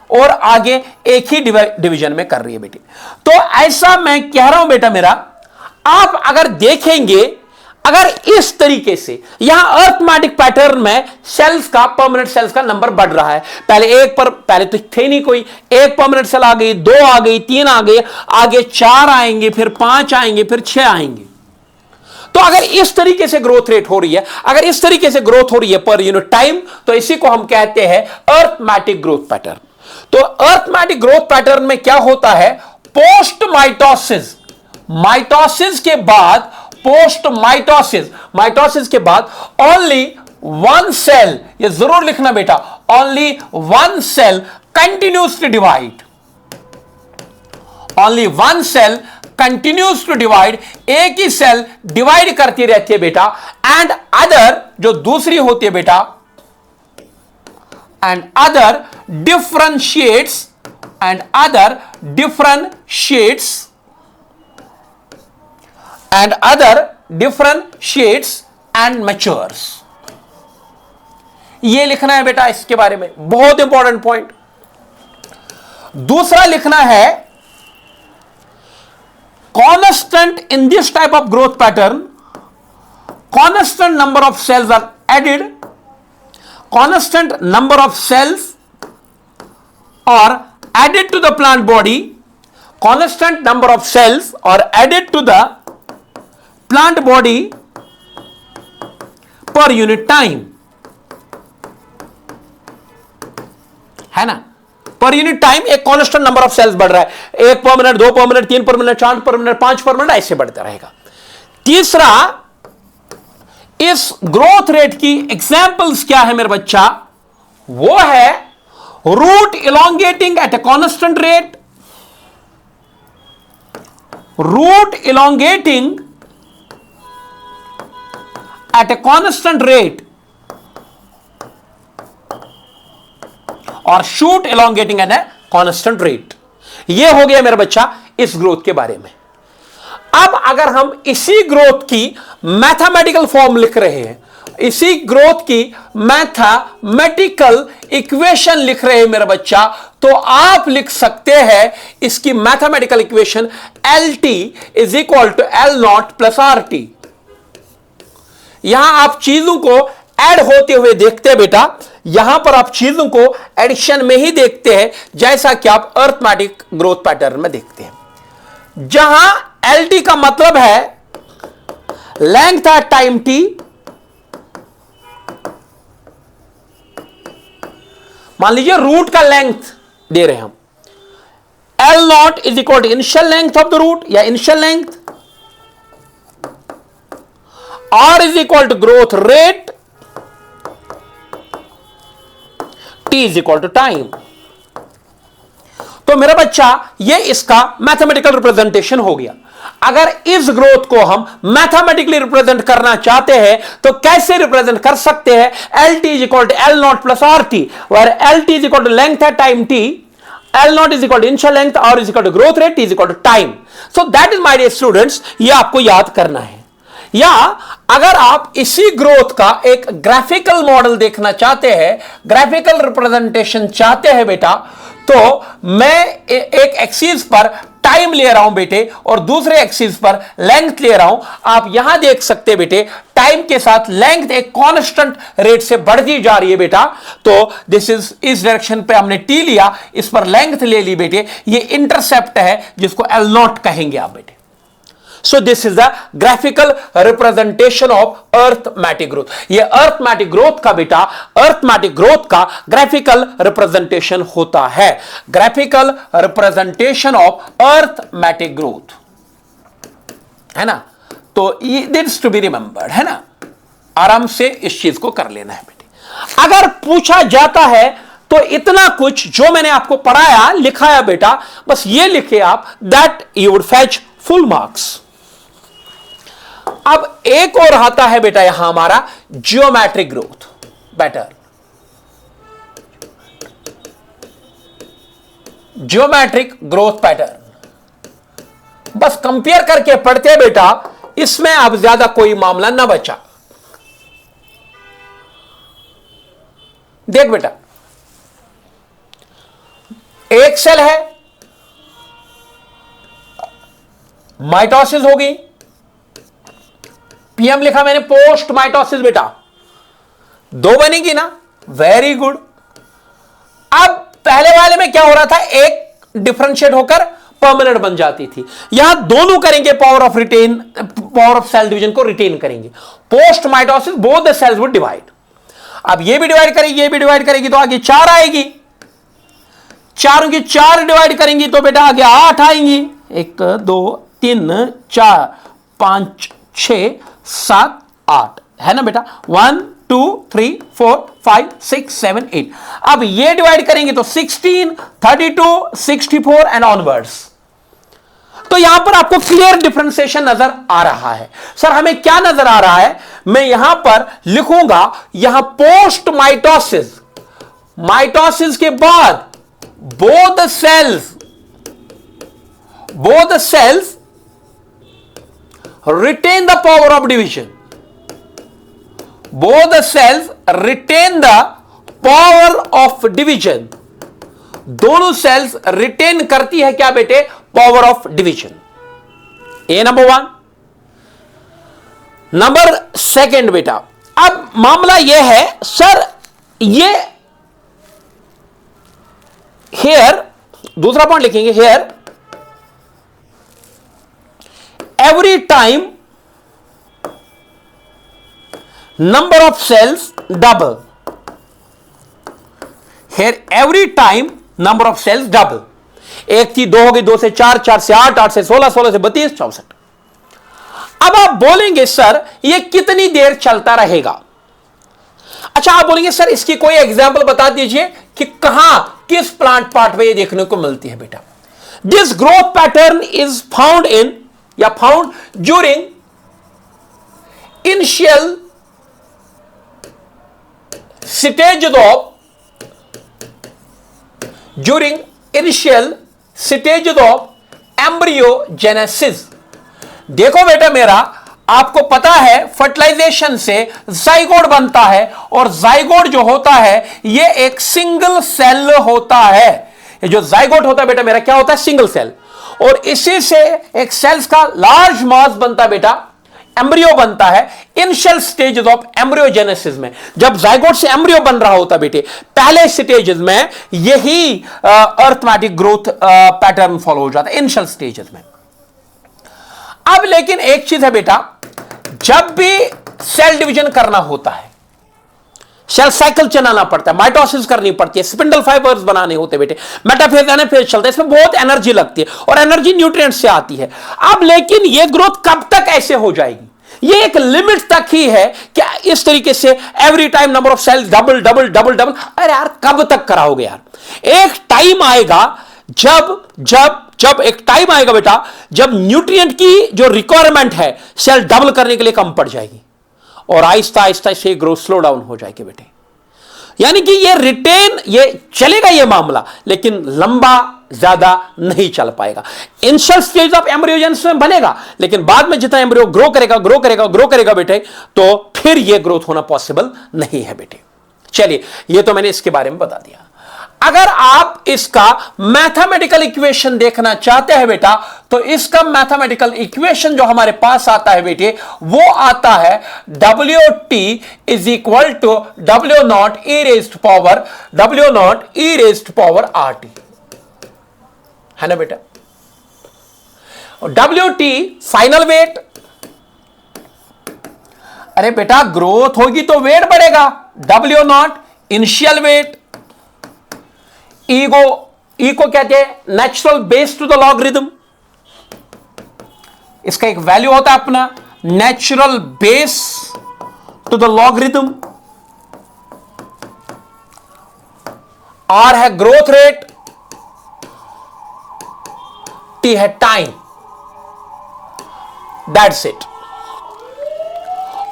और आगे एक ही डिवीजन में कर रही है बेटी। तो ऐसा मैं कह रहा हूं बेटा मेरा, आप अगर देखेंगे, अगर इस तरीके से यहां अर्थमेटिक पैटर्न में सेल्स का, परमानेंट सेल्स का नंबर बढ़ रहा है, पहले तो थे नहीं कोई, एक परमानेंट सेल आ गई, 2 आ गई, 3 आ गई, आगे 4 आएंगे, फिर 5 आएंगे, फिर 6 आएंगे। तो अगर इस तरीके से ग्रोथ रेट हो रही है, अगर इस तरीके से ग्रोथ हो रही है पर यूनिट टाइम, तो इसी को हम कहते हैं अर्थमेटिक ग्रोथ पैटर्न। तो अर्थमेटिक ग्रोथ पैटर्न में क्या होता है, पोस्ट माइटोसिस, माइटोसिस के बाद, पोस्ट माइटोसिस, माइटोसिस के बाद ओनली 1 सेल, ये जरूर लिखना बेटा, only 1 cell continues to divide, only 1 cell continues to divide, एक ही सेल डिवाइड करती रहती है बेटा, एंड अदर, जो दूसरी होती है बेटा, and other differentiates, and other differentiates, and other differentiates and matures। ये लिखना है बेटा इसके बारे में, बहुत इंपॉर्टेंट पॉइंट। दूसरा लिखना है, constant in this type of growth pattern, constant number of cells are added, constant number of cells are added to the plant body, constant number of cells are added to the plant body per unit time। है ना। पर unit time एक constant number of sales बढ़ रहा है, 1 पर minute, 2 पर minute, 3 पर मिनट, 4 पर मिनट, 5 पर मिनट, ऐसे बढ़ता रहेगा। तीसरा, इस ग्रोथ रेट की एग्जांपल्स क्या है मेरे बच्चा, वो है root elongating at a constant rate, root elongating at a constant rate और shoot elongating at a constant rate. यह हो गया मेरा बच्चा इस ग्रोथ के बारे में। अब अगर हम इसी ग्रोथ की मैथमेटिकल फॉर्म लिख रहे हैं, इसी ग्रोथ की मैथमेटिकल इक्वेशन लिख रहे हैं मेरा बच्चा, तो आप लिख सकते हैं इसकी mathematical equation LT is equal to L0 plus RT। यहां आप चीजों को ऐड होते हुए देखते हैं बेटा, यहां पर आप चीजों को एडिशन में ही देखते हैं, जैसा कि आप अर्थमेटिक ग्रोथ पैटर्न में देखते हैं, जहां LT का मतलब है लेंथ एट टाइम T, मान लीजिए रूट का लेंथ दे रहे हैं हम, L0 is equal to initial length of the root या initial length, R is equal to growth rate, T is equal to time. तो मेरा बच्चा ये इसका मैथमेटिकल रिप्रेजेंटेशन हो गया। अगर इस ग्रोथ को हम मैथमेटिकली रिप्रेजेंट करना चाहते हैं तो कैसे रिप्रेजेंट कर सकते हैं, LT is equal to L0 plus RT, where LT is equal to length at time T, L0 is equal to initial length, R is equal to growth rate, T is equal to time. So that is my dear students, ये आपको याद करना है। या अगर आप इसी growth का एक ग्राफिकल मॉडल देखना चाहते हैं, ग्राफिकल रिप्रेजेंटेशन चाहते हैं बेटा, तो मैं एक एक्सिस पर टाइम ले रहा हूं बेटे और दूसरे एक्सिस पर लेंथ ले रहा हूं। आप यहां देख सकते हैं बेटे, टाइम के साथ लेंथ एक कांस्टेंट रेट से बढ़ती जा रही है बेटा। तो दिस इज, इस डायरेक्शन पे हमने टी लिया, इस पर लेंथ ले ली बेटे, ये इंटरसेप्ट है जिसको L0 कहेंगे आप बेटे। So this is the graphical representation of arithmetic growth। ये arithmetic growth का बेटा, arithmetic growth का graphical representation होता है, graphical representation of arithmetic growth, है ना। तो ये needs to be remembered, है ना, आराम से इस चीज को कर लेना है बेटे। अगर पूछा जाता है तो इतना कुछ जो मैंने आपको पढ़ाया लिखाया बेटा, बस ये लिखे आप, that you would fetch full marks। अब एक और आता है बेटा यहां हमारा geometric growth pattern. Geometric growth pattern बस कंपेयर करके पढ़ते बेटा, इसमें अब ज्यादा कोई मामला ना बचा। देख बेटा, एक सेल है, माइटोसिस होगी, PM लिखा मैंने, पोस्ट माइटोसिस बेटा, 2 बनेगी ना, वेरी गुड। अब पहले वाले में क्या हो रहा था, एक डिफरेंशिएट होकर परमानेंट बन जाती थी, यहां दोनों करेंगे पावर ऑफ सेल डिवीजन को रिटेन करेंगे। Post mitosis both the cells would divide. अब ये भी डिवाइड करेगी, ये भी डिवाइड करेगी, तो आगे 4 आएगी, चारों की 4 डिवाइड करेंगी तो बेटा आगे 8 आएंगी, 1 2 3 4 5 6 7 8, है ना बेटा, 1 2 3 4 5 6 7 8। अब ये डिवाइड करेंगे तो 16 32 64 एंड ऑनवर्ड्स। तो यहां पर आपको क्लियर डिफरेंशिएशन नजर आ रहा है। सर हमें क्या नजर आ रहा है, मैं यहां पर लिखूंगा, यहां पोस्ट माइटोसिस, माइटोसिस के बाद both the cells retain the power of division, both the cells retain the power of division, दोनों सेल्स रिटेन करती है क्या बेटे, power of division. A number 1। Number 2 बेटा, अब मामला यह है सर, ये हेयर, दूसरा पॉइंट लिखेंगे, here every time number of cells double, here every time number of cells double. एक थी 2 हो गई, 2 से 4, 4 से 8, 8 से 16, 16 से 32, 64। अब आप बोलेंगे सर ये कितनी देर चलता रहेगा। अच्छा, आप बोलेंगे सर इसकी कोई एग्जांपल बता दीजिए कि कहां किस प्लांट पार्ट में ये देखने को मिलती है बेटा। This growth pattern is found in या found during initial stage of embryogenesis. देखो बेटा मेरा, आपको पता है फर्टिलाइजेशन से जाइगोट बनता है और जाइगोट जो होता है ये एक सिंगल सेल होता है। ये जो जाइगोट होता है बेटा मेरा क्या होता है, सिंगल सेल, और इसी से एक सेल्स का लार्ज मास बनता है बेटा, एम्ब्रियो बनता है इनिशियल स्टेजेस ऑफ एम्ब्रियोजेनेसिस में। जब जाइगोट से एम्ब्रियो बन रहा होता बेटे, पहले स्टेजेस में यही अर्थमेटिक ग्रोथ पैटर्न फॉलो हो जाता है इनिशियल स्टेजेस में। अब लेकिन एक चीज है बेटा, जब भी सेल डिवीजन करना होता है, सेल साइकिल चलाना पड़ता है, माइटोसिस करनी पड़ती है, स्पिंडल फाइबर्स बनाने होते हैं बेटे, मेटाफेज एनाफेज चलता है, इसमें बहुत एनर्जी लगती है और एनर्जी न्यूट्रिएंट से आती है। अब लेकिन ये ग्रोथ कब तक ऐसे हो जाएगी, ये एक लिमिट तक ही है क्या इस तरीके से every time number of cells double double double double. अरे यार कब तक कराओगे यार, एक टाइम आएगा जब एक टाइम आएगा बेटा जब न्यूट्रिएंट की जो रिक्वायरमेंट है सेल डबल करने के लिए कम पड़ जाएगी और आहिस्ता आहिस्ता से ग्रोथ स्लो डाउन हो जाएगी बेटे। यानी कि ये चलेगा ये मामला, लेकिन लंबा ज्यादा नहीं चल पाएगा। इनिशियल स्टेज ऑफ एम्ब्रियोजेनेसिस में बनेगा, लेकिन बाद में जितना एम्ब्रियो ग्रो करेगा बेटे, तो फिर ये ग्रोथ होना पॉसिबल नहीं है बेटे। चलिए, ये तो मैंने इसके बारे में बता दिया। अगर आप इसका मैथमेटिकल इक्वेशन देखना चाहते हैं बेटा, तो इसका मैथमेटिकल इक्वेशन जो हमारे पास आता है बेटे, वो आता है WT is equal to W0 e raised power RT, है ना बेटा। WT फाइनल वेट, अरे बेटा ग्रोथ होगी तो वेट बढ़ेगा, W0 इनिशियल वेट, ई को कहते हैं natural base to the logarithm, इसका एक वैल्यू होता है अपना natural base to the logarithm. R है ग्रोथ रेट, टी है टाइम, दैट्स इट।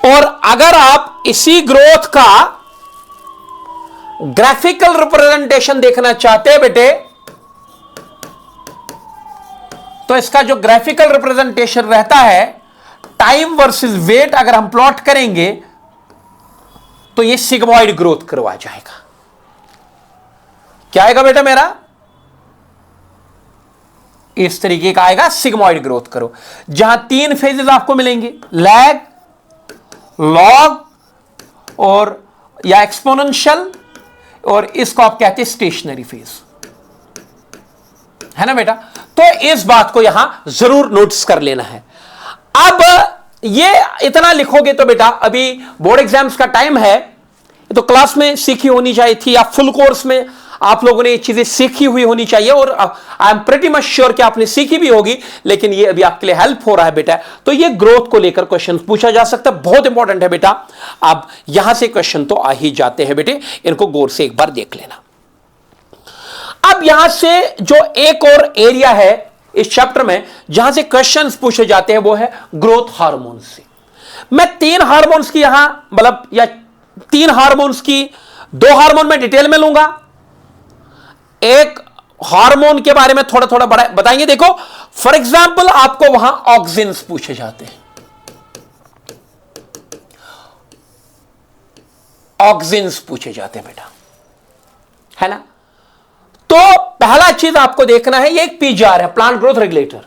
और अगर आप इसी ग्रोथ का ग्राफिकल रिप्रेजेंटेशन देखना चाहते हैं बेटे, तो इसका जो ग्राफिकल रिप्रेजेंटेशन रहता है टाइम वर्सेस वेट, अगर हम प्लॉट करेंगे तो ये सिग्मॉइड ग्रोथ करवा जाएगा। क्या आएगा बेटा मेरा, इस तरीके का आएगा सिग्मॉइड ग्रोथ करो, जहां 3 फेजेस आपको मिलेंगे, लैग, लॉग और या एक्सपोनेंशियल, और इसको आप कहते हैं स्टेशनरी फेज, है ना बेटा। तो इस बात को यहां जरूर नोटिस कर लेना है। अब ये इतना लिखोगे तो बेटा, अभी बोर्ड एग्जाम्स का टाइम है, तो क्लास में सीखी होनी चाहिए थी या फुल कोर्स में आप लोगों ने ये चीजें सीखी हुई होनी चाहिए, और I am pretty much sure कि आपने सीखी भी होगी, लेकिन ये अभी आपके लिए हेल्प हो रहा है बेटा। तो ये ग्रोथ को लेकर क्वेश्चन पूछा जा सकता है, बहुत इंपॉर्टेंट है बेटा। अब यहां से क्वेश्चन तो आ ही जाते हैं बेटे, इनको गौर से एक बार देख लेना। अब यहां से जो एक और एरिया है इस चैप्टर में जहां से क्वेश्चंस पूछे जाते हैं, वो है ग्रोथ हार्मोन से। मैं 3 हार्मोन्स की यहां मतलब या 3 हार्मोन्स की 2 हार्मोन में डिटेल में लूंगा, एक हार्मोन के बारे में थोड़ा थोड़ा बताएंगे। देखो फॉर एग्जांपल आपको वहां ऑक्सिन्स पूछे जाते हैं, ऑक्सिन्स पूछे जाते हैं बेटा, है ना। तो पहला चीज आपको देखना है, ये एक पीजीआर है, प्लांट ग्रोथ रेगुलेटर।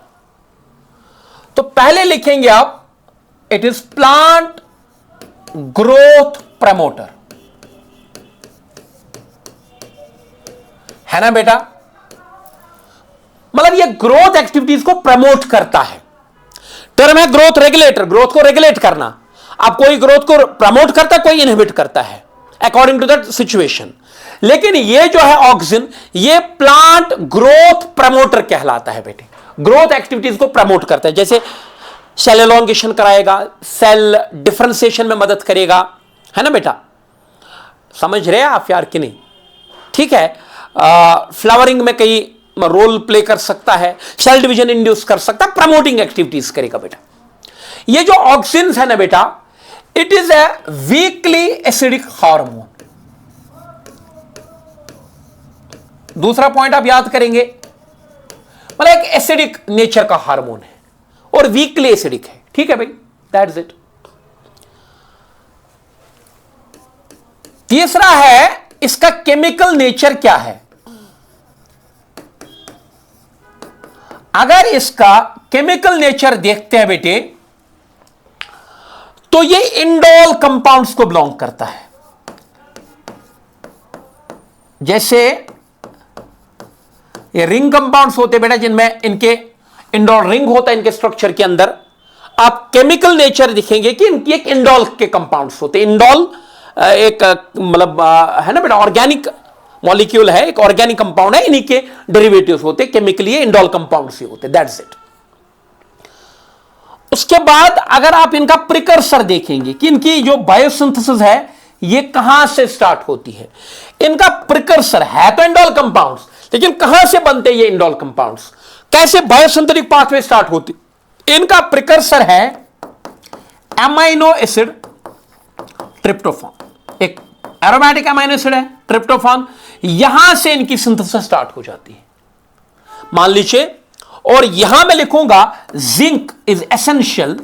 तो पहले लिखेंगे आप, it is plant growth promoter, है ना बेटा। मतलब ये ग्रोथ एक्टिविटीज को प्रमोट करता है। टर्म है ग्रोथ रेगुलेटर, ग्रोथ को रेगुलेट करना। अब कोई ग्रोथ को प्रमोट करता है, कोई इनहिबिट करता है, अकॉर्डिंग टू दैट सिचुएशन। लेकिन ये जो है ऑक्सिन, ये प्लांट ग्रोथ प्रमोटर कहलाता है बेटे, ग्रोथ एक्टिविटीज को प्रमोट करता है। जैसे सेल एलोंगेशन कराएगा, सेल डिफरेंशिएशन में मदद करेगा, है ना बेटा, समझ रहे हैं आप यार कि नहीं? ठीक है, फ्लावरिंग में कई रोल प्ले कर सकता है, सेल डिवीजन इंड्यूस कर सकता है, प्रमोटिंग एक्टिविटीज करेगा बेटा। ये जो ऑक्सिन है ना बेटा, it is a weakly acidic hormone. दूसरा पॉइंट आप याद करेंगे, मतलब एक एसिडिक नेचर का हार्मोन है और वीकली एसिडिक है। ठीक है भाई, दैट्स इट। तीसरा है इसका केमिकल नेचर क्या है। अगर इसका केमिकल नेचर देखते हैं बेटे, तो ये इंडोल कंपाउंड्स को बिलोंग करता है। जैसे ये रिंग कंपाउंड्स होते बेटा, जिनमें इनके इंडोल रिंग होता है, इनके स्ट्रक्चर के अंदर आप केमिकल नेचर दिखेंगे कि इनकी एक इंडोल के कंपाउंड्स होते। इंडोल एक मतलब है ना बेटा, ऑर्गेनिक मॉलिक्यूल है, एक ऑर्गेनिक कंपाउंड है, इन्हीं के डेरिवेटिव्स होते, केमिकली ये इंडोल कंपाउंड्स ही होते। That's it. उसके बाद अगर आप इनका प्रिकर्सर देखेंगे कि इनकी जो बायोसिंथेसिस है ये कहां से स्टार्ट होती है। इनका प्रिकर्सर है तो इंडोल कंपाउंड्स, लेकिन कहां से बनते हैं ये इंडोल कंपाउंड्स, कैसे बायोसिंथेटिक पाथवे स्टार्ट होती। इनका प्रिकर्सर है एमाइनो एसिड ट्रिप्टोफान, एक एरोमेटिक एमाइनो एसिड है ट्रिप्टोफान, यहां से इनकी सिंथेसिस स्टार्ट हो जाती है। मान लीजिए, और यहां मैं लिखूंगा zinc is essential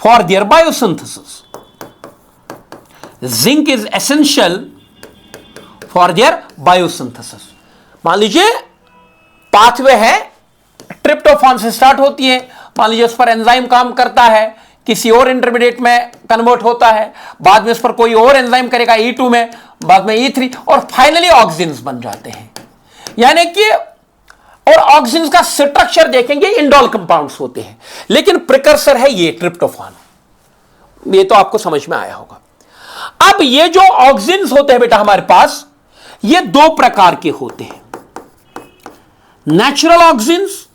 for their biosynthesis. Zinc is essential for their biosynthesis. मान लीजिए पाथवे है, ट्रिप्टोफान से स्टार्ट होती है, मान लीजिए उस पर एंजाइम काम करता है, किसी और इंटरमीडिएट में कन्वर्ट होता है, बाद में उस पर कोई और एंजाइम करेगा E2 में, बाद में E3, और फाइनली ऑक्सिन्स बन जाते हैं। यानी कि और ऑक्सिन्स का स्ट्रक्चर देखेंगे, इंडोल कंपाउंड्स होते हैं, लेकिन प्रिकर्सर है ये ट्रिप्टोफान। ये तो आपको समझ में आया होगा। अब ये जो ऑक्सिन्स होते हैं बेटा हमारे पास, ये दो प्रकार के होते हैं, नेचुरल ऑक्सिन्स,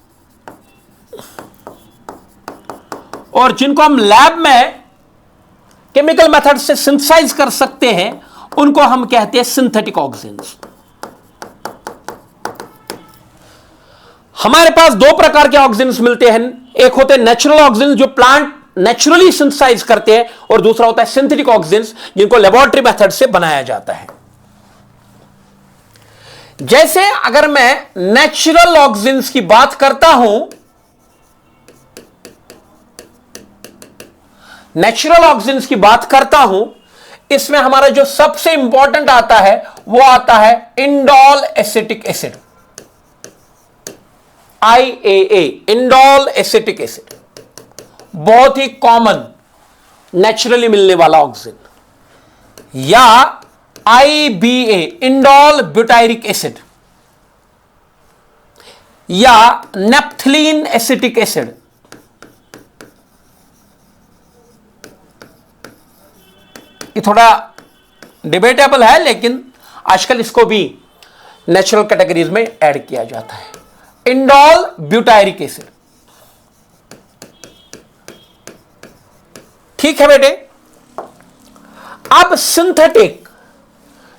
और जिनको हम लैब में केमिकल मेथड से सिंथेसाइज कर सकते हैं, उनको हम कहते हैं सिंथेटिक ऑक्सिन्स। हमारे पास दो प्रकार के ऑक्सिन्स मिलते हैं, एक होते हैं नेचुरल ऑक्सिन्स जो प्लांट नेचुरली सिंथेसाइज करते हैं, और दूसरा होता है सिंथेटिक ऑक्सिन्स जिनको लेबोरेटरी मेथड से बनाया जाता है। जैसे अगर मैं नेचुरल ऑक्सिन्स की बात करता हूं, नेचुरल ऑक्सिन्स की बात करता हूं, इसमें हमारा जो सबसे इंपॉर्टेंट आता है वो आता है indole acetic acid, IAA, indole acetic acid, बहुत ही कॉमन नेचुरली मिलने वाला ऑक्सिन, या IBA, इंडोल ब्यूटायरिक एसिड, या नेप्थलीन एसिटिक एसिड। ये थोड़ा डिबेटेबल है, लेकिन आजकल इसको भी नेचुरल कैटेगरीज में ऐड किया जाता है। इंडोल ब्यूटायरिक एसिड, ठीक है बेटे। अब सिंथेटिक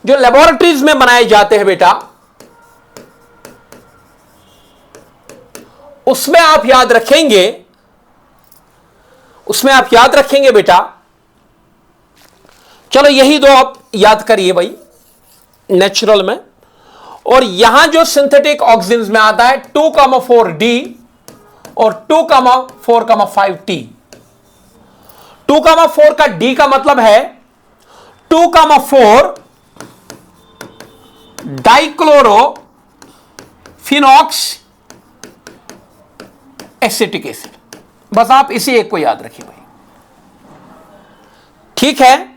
जो लेबोरेटरीज में बनाए जाते हैं बेटा, उसमें आप याद रखेंगे, बेटा, चलो यही दो आप याद करिए भाई नेचुरल में। और यहां जो सिंथेटिक ऑक्सिन्स में आता है 2,4D और 2,4,5T। 2,4 का D का मतलब है 2,4 डाइक्लोरोफिनॉक्स एसिटिक एसिड। बस आप इसी एक को याद रखिए भाई, ठीक है।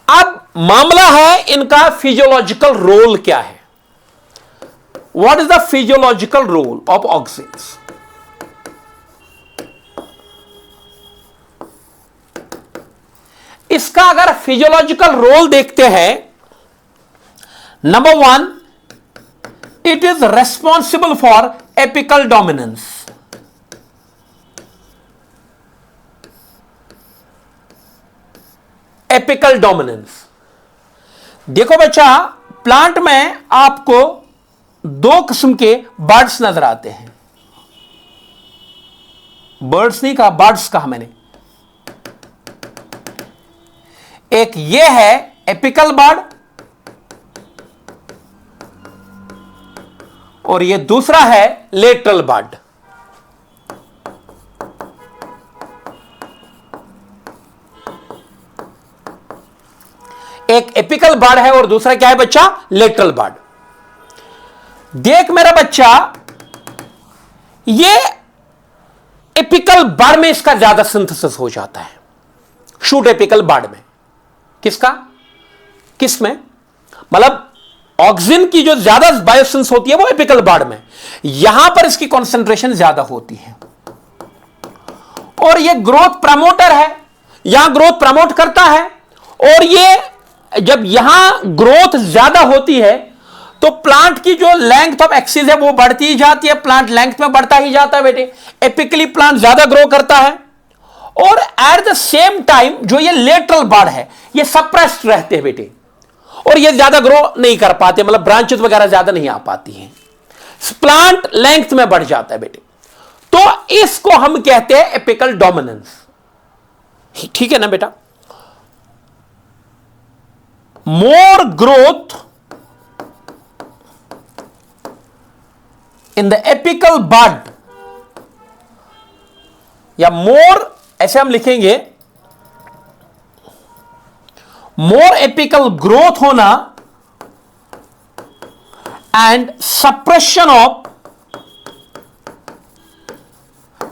अब मामला है इनका फिजियोलॉजिकल रोल क्या है। What is the physiological role of auxins. इसका अगर फिजियोलॉजिकल रोल देखते हैं, number 1, it is responsible for apical dominance. Apical dominance, देखो बच्चा, प्लांट में आपको 2 किस्म के बर्ड्स नजर आते हैं। बर्ड्स नहीं कहा, बर्ड्स कहा मैंने। एक ये है एपिकल बर्ड, और ये दूसरा है लेटरल बर्ड। एक एपिकल बर्ड है और दूसरा क्या है बच्चा? Lateral bird. देख मेरा बच्चा, ये एपिकल बर्ड में इसका ज्यादा सिंथेसिस हो जाता है, शूट एपिकल बर्ड में। किसका? किस में? मतलब ऑक्सीजन की जो ज्यादा बायोसिंस होती है वो एपिकल बर्ड में, यहां पर इसकी कंसंट्रेशन ज्यादा होती है। और ये ग्रोथ प्रमोटर है, यहां ग्रोथ प्रमोट करता है। और ये जब यहां ग्रोथ ज्यादा होती है तो प्लांट की जो लेंथ ऑफ एक्सिस है वो बढ़ती ही जाती है, प्लांट लेंथ में बढ़ता ही जाता है बेटे। एपिकली प्लांट ज्यादा ग्रो करता है। और एट द सेम टाइम जो ये लेटरल बर्ड है ये सप्रेस्ड रहते हैं बेटे, और ये ज्यादा ग्रो नहीं कर पाते, मतलब ब्रांचेस वगैरह ज्यादा नहीं आ पाती हैं, प्लांट लेंथ में बढ़ जाता है बेटे। तो इसको हम कहते हैं एपिकल डोमिनेंस। ठीक है ना बेटा? More growth in the apical bud, या मोर, ऐसे हम लिखेंगे, मोर एपिकल ग्रोथ होना and suppression of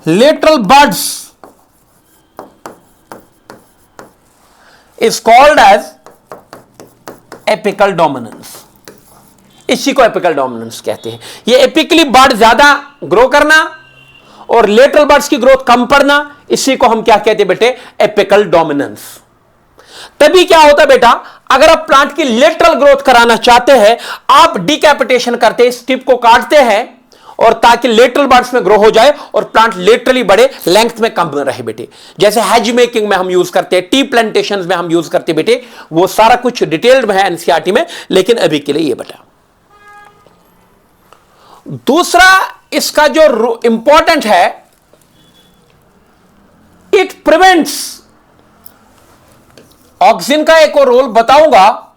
lateral buds is called as apical dominance. इसी को एपिकल डोमिनेंस कहते हैं। ये एपिकली बर्ड ज्यादा ग्रो करना और लेटरल बर्ड्स की ग्रोथ कम पड़ना, इसी को हम क्या कहते हैं बेटे? Apical dominance. तभी क्या होता है बेटा, अगर आप प्लांट की लेटरल ग्रोथ कराना चाहते हैं, आप डिकैपिटेशन करते हैं, स्टिप को काटते हैं, और ताकि लेटरल बर्ड्स में ग्रो हो जाए और प्लांट लेटरली बढ़े, लेंथ में कम रहे बेटे। जैसे हेज मेकिंग में हम यूज करते हैं, टी प्लांटेशन में हम यूज करते हैं बेटे, वो सारा कुछ डिटेल्ड में है एनसीईआरटी में, लेकिन अभी के लिए ये बेटा। दूसरा इसका जो इंपॉर्टेंट है, इट प्रिवेंट्स, ऑक्सीजन का एक और रोल बताऊंगा,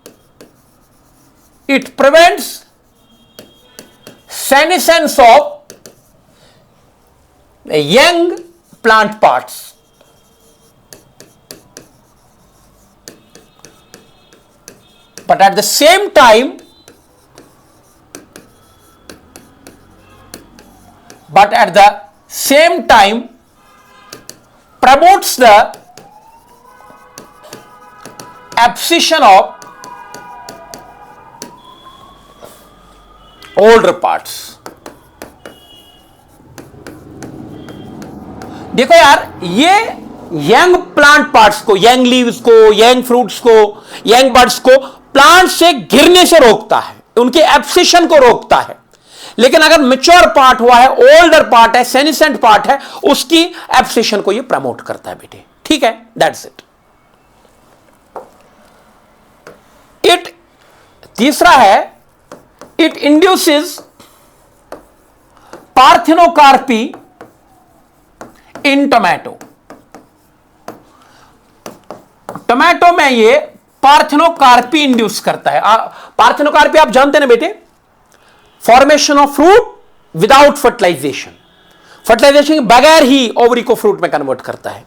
it prevents senescence of young plant parts. But at the same time, promotes the abscission of older parts. देखो यार, ये यंग प्लांट पार्ट्स को, यंग लीव्स को, यंग फ्रूट्स को, यंग बर्ड्स को प्लांट से गिरने से रोकता है, उनके एब्सिशन को रोकता है। लेकिन अगर मैच्योर पार्ट हुआ है, ओल्डर पार्ट है, सेनिसेंट पार्ट है, उसकी एब्सिशन को ये प्रमोट करता है बेटे। ठीक है, दैट्स इट। इट तीसरा है, it induces parthenocarpy in tomato. Tomato में ये पार्थेनोकार्पी इंड्यूस करता है। पार्थेनोकार्पी आप जानते हैं बेटे, formation of fruit without fertilisation, fertilisation के बगैर ही ओवरी को फ्रूट में कन्वर्ट करता है।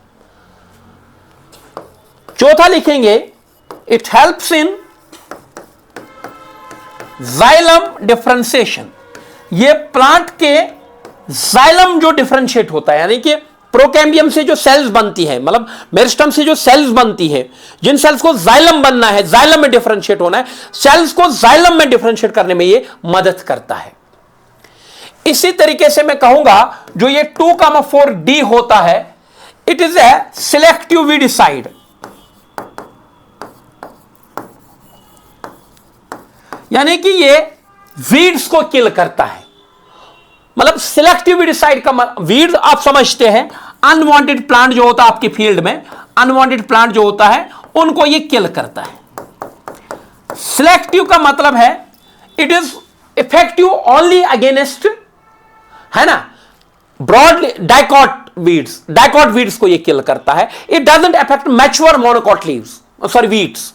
चौथा लिखेंगे, it helps in xylem differentiation. ये प्लांट के जाइलम जो डिफरेंशिएट होता है, यानी कि प्रोकैम्बियम से जो सेल्स बनती है, मतलब मेरिस्टम से जो सेल्स बनती है, जिन सेल्स को जाइलम बनना है, जाइलम में डिफरेंशिएट होना है, सेल्स को जाइलम में डिफरेंशिएट करने में ये मदद करता है। इसी तरीके से मैं कहूंगा, जो ये 2,4D होता है, it is a selective weedicide. यानी कि ये वीड्स को किल करता है। मतलब सिलेक्टिव वीडिसाइड का वीड्स आप समझते हैं, अनवांटेड प्लांट जो होता है आपके फील्ड में, अनवांटेड प्लांट जो होता है उनको ये किल करता है। सिलेक्टिव का मतलब है it is effective only against, है ना, ब्रॉडली डाइकॉट वीड्स को ये किल करता है। It doesn't affect mature monocot leaves, sorry weeds.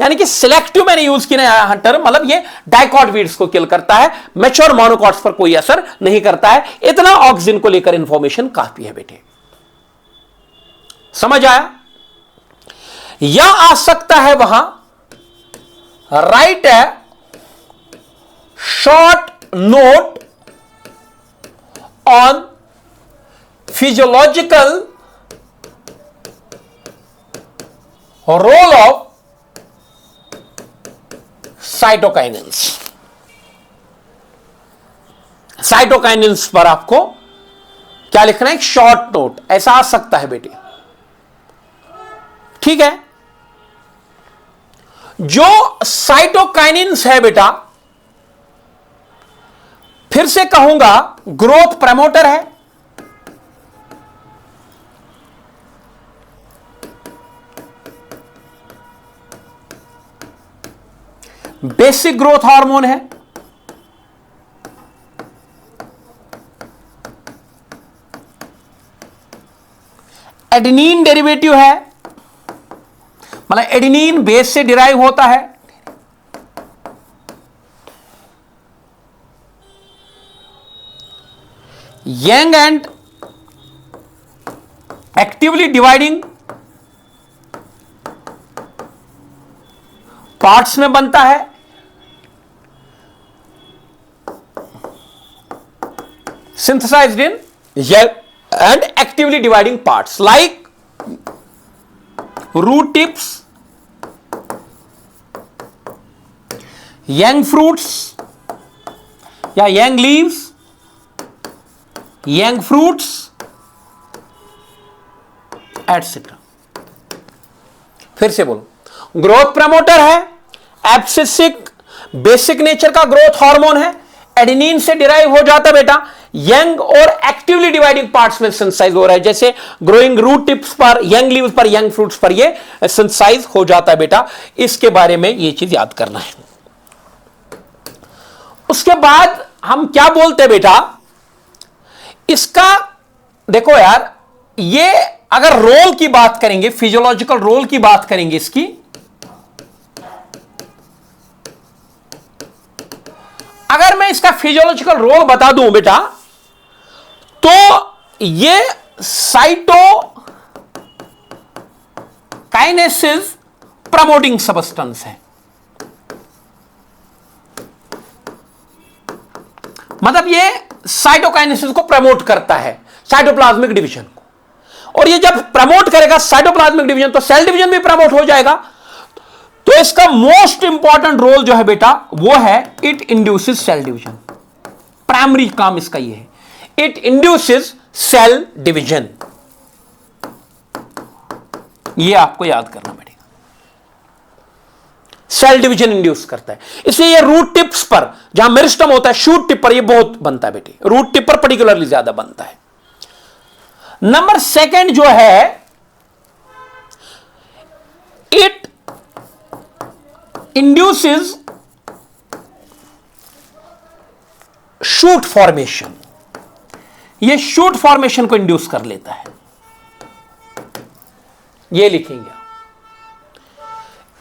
यानी कि सिलेक्टिव मैंने यूज किया यहां टर्म, मतलब ये डाइकॉट वीड्स को किल करता है, मैच्योर मोनोकॉट्स पर कोई असर नहीं करता है। इतना ऑक्सिन को लेकर इंफॉर्मेशन काफी है बेटे, समझ आया? या आ सकता है वहां राइट है short note on physiological role of cytokinins. Cytokinins पर आपको क्या लिखना है? एक शॉर्ट नोट, ऐसा आ सकता है बेटे, ठीक है। जो साइटोकाइनेंस है बेटा, फिर से कहूंगा ग्रोथ प्रमोटर है, बेसिक ग्रोथ हार्मोन है, एडेनिन डेरिवेटिव है, मतलब एडेनिन बेस से डिराइव होता है, young and actively dividing parts में बनता है, synthesized in and actively dividing parts like root tips, young fruits या young leaves, young fruits etc. फिर से बोलो, ग्रोथ प्रमोटर है, एब्सिसिक बेसिक नेचर का ग्रोथ हार्मोन है, एडेनिन से डिराइव हो जाता बेटा, यंग और एक्टिवली डिवाइडिंग पार्ट्स में सिंथेसाइज हो रहा है, जैसे ग्रोइंग रूट टिप्स पर, यंग लीव्स पर, यंग फ्रूट्स पर ये सिंथेसाइज हो जाता है बेटा। इसके बारे में ये चीज याद करना है। उसके बाद हम क्या बोलते हैं बेटा, इसका देखो यार, ये अगर रोल की बात करेंगे, फिजियोलॉजिकल रोल की बात करेंगे इसकी, अगर मैं इसका फिजियोलॉजिकल रोल बता दूं बेटा, तो ये साइटोकाइनेसिस प्रमोटिंग सब्सटेंस है। मतलब ये साइटोकाइनेसिस को प्रमोट करता है, साइटोप्लाज्मिक डिवीजन को, और ये जब प्रमोट करेगा साइटोप्लाज्मिक डिवीजन, तो सेल डिवीजन भी प्रमोट हो जाएगा। तो इसका मोस्ट इंपॉर्टेंट रोल जो है बेटा, वो है it induces cell division. Primary काम इसका ये है, इट इंड्यूसेस सेल डिवीजन। ये आपको याद करना पड़ेगा, सेल डिवीजन इंड्यूस करता है। इसलिए ये रूट टिप्स पर, जहां मेरिस्टम होता है, शूट टिप पर ये बहुत बनता है बेटे, रूट टिप पर पर्टिकुलरली ज्यादा बनता है। नंबर सेकंड जो है, इट इंड्यूसेस शूट फॉर्मेशन। ये शूट फॉर्मेशन को इंड्यूस कर लेता है, ये लिखेंगे।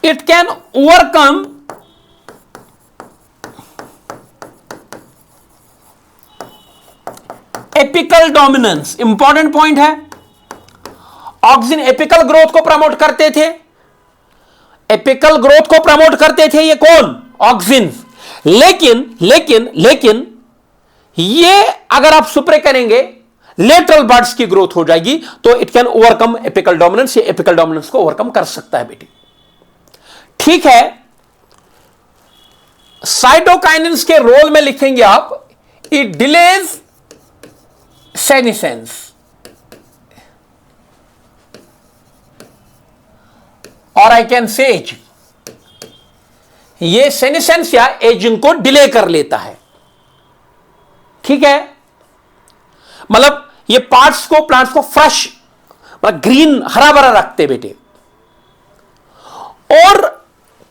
It can overcome apical dominance. Important point है, ऑक्सिन एपिकल ग्रोथ को प्रमोट करते थे, एपिकल ग्रोथ को प्रमोट करते थे ये कौन? ऑक्सिन। लेकिन ये अगर आप सुप्रे करेंगे, लेटरल बर्ड्स की ग्रोथ हो जाएगी, तो it can overcome apical dominance. ये एपिकल डोमिनेंस को ओवरकम कर सकता है बेटी, ठीक है। साइटोकाइनेंस के रोल में लिखेंगे आप, इट डिलेज सेनिसेंस, और आई कैन से ये सेनेसेंस या एजिंग को डिले कर लेता है। ठीक है, मतलब ये पार्ट्स को, प्लांट्स को फ्रेश, मतलब ग्रीन, हरा भरा रखते बेटे। और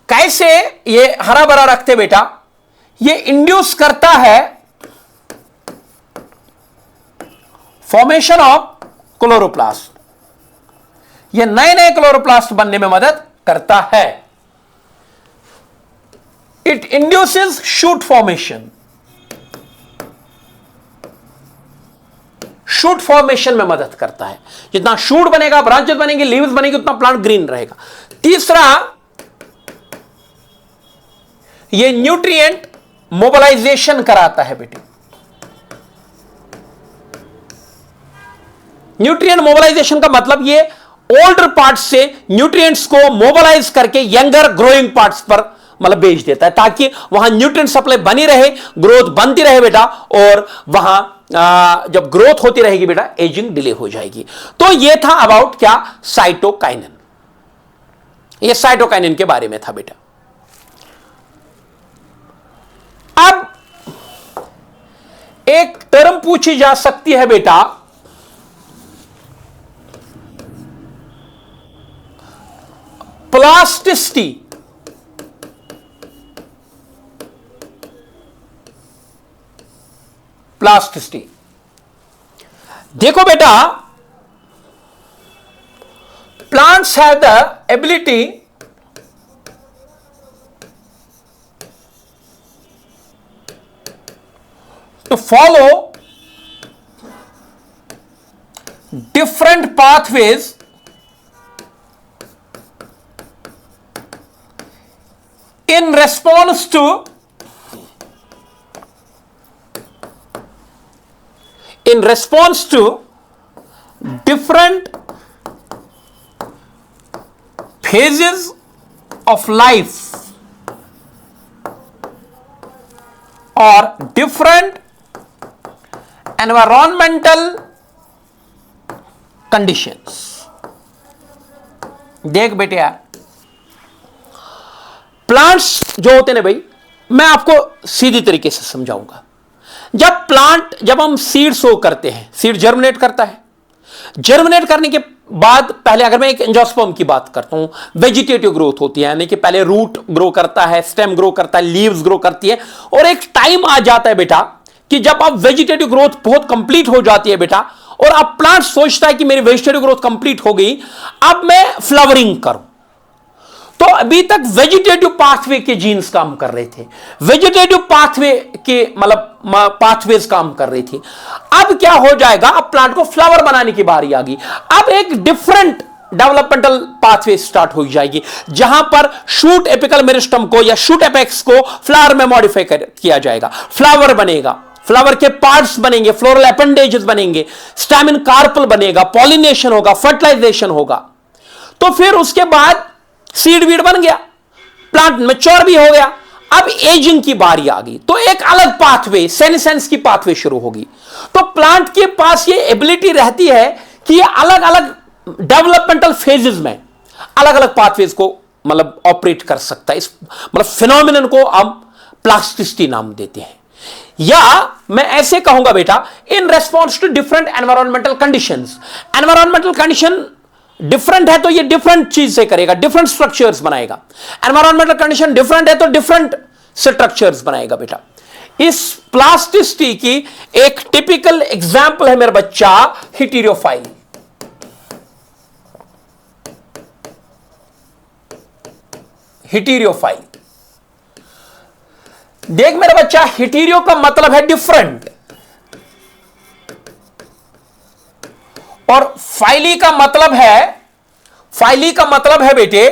कैसे ये हरा भरा रखते बेटा? ये इंड्यूस करता है फॉर्मेशन ऑफ क्लोरोप्लास्ट। ये नए नए क्लोरोप्लास्ट बनने में मदद करता है। It induces shoot formation. Shoot formation में मदद करता है। जितना शूट बनेगा, ब्रांचेस बनेंगे, लीव्स बनेंगे, उतना प्लांट ग्रीन रहेगा। तीसरा, ये न्यूट्रिएंट मोबिलाइजेशन कराता है बेटे। न्यूट्रिएंट मोबिलाइजेशन का मतलब ये ओल्डर पार्ट्स से न्यूट्रिएंट्स को मोबिलाइज करके यंगर ग्रोइंग पार्ट्स पर मतलब भेज देता है, ताकि वहां न्यूट्रिएंट सप्लाई बनी रहे, ग्रोथ बनती रहे बेटा, और वहां जब ग्रोथ होती रहेगी बेटा, एजिंग डिले हो जाएगी। तो यह था अबाउट क्या? साइटोकाइनिन। यह साइटोकाइनिन के बारे में था बेटा। अब एक टर्म पूछी जा सकती है बेटा, प्लास्टिसिटी। प्लास्टिसिटी देखो बेटा, plants have the ability to follow different pathways in response to different phases of life or different environmental conditions. देख बेटे यार, प्लांट्स जो होते हैं ना भाई, मैं आपको सीधी तरीके से समझाऊंगा। जब हम सीड सो करते हैं, सीड जर्मिनेट करता है। जर्मिनेट करने के बाद पहले अगर मैं एक एंजियोस्पर्म की बात करता हूं, वेजिटेटिव ग्रोथ होती है, यानी कि पहले रूट ग्रो करता है, स्टेम ग्रो करता है, लीव्स ग्रो करती है, और एक टाइम आ जाता है बेटा कि जब अब वेजिटेटिव ग्रोथ बहुत कंप्लीट हो जाती है बेटा, और अब प्लांट सोचता है कि मेरी वेजिटेटिव ग्रोथ कंप्लीट हो गई, अब मैं फ्लावरिंग करूं। तो अभी तक वेजिटेटिव पाथवे के जीन्स काम कर रहे थे, वेजिटेटिव पाथवे के मतलब पाथवेज काम कर रही थी। अब क्या हो जाएगा? अब प्लांट को फ्लावर बनाने की बारी आ गई। अब एक डिफरेंट डेवलपमेंटल पाथवे स्टार्ट हो जाएगी, जहां पर शूट एपिकल मेरिस्टम को या शूट एपेक्स को फ्लावर में मॉडिफाई किया जाएगा, फ्लावर बनेगा, फ्लावर के पार्ट्स बनेंगे, फ्लोरल अपेंडेजेस बनेंगे, स्टैमिन कार्पल बनेगा, पॉलिनेशन होगा, फर्टिलाइजेशन होगा। तो फिर उसके बाद सीड वीड बन गया, प्लांट मैच्योर भी हो गया। अब एजिंग की बारी आ गई, तो एक अलग पाथवे, सेनेसेंस की पाथवे शुरू होगी। तो प्लांट के पास ये एबिलिटी रहती है कि ये अलग अलग डेवलपमेंटल फेजेस में अलग अलग पाथवेज को मतलब ऑपरेट कर सकता है। इस मतलब फिनोमिनन को हम प्लास्टिसिटी नाम देते हैं। या मैं ऐसे कहूंगा बेटा, in response to different environmental conditions. Environmental condition different है तो ये डिफरेंट चीज से करेगा, डिफरेंट स्ट्रक्चर्स बनाएगा। एनवायरमेंटल कंडीशन डिफरेंट है तो डिफरेंट स्ट्रक्चर्स बनाएगा बेटा। इस प्लास्टिसिटी की एक टिपिकल एग्जांपल है मेरा बच्चा, हेटेरोफाइली। हेटेरोफाइली देख मेरा बच्चा, हेटेरो का मतलब है डिफरेंट, और फाइली का मतलब है बेटे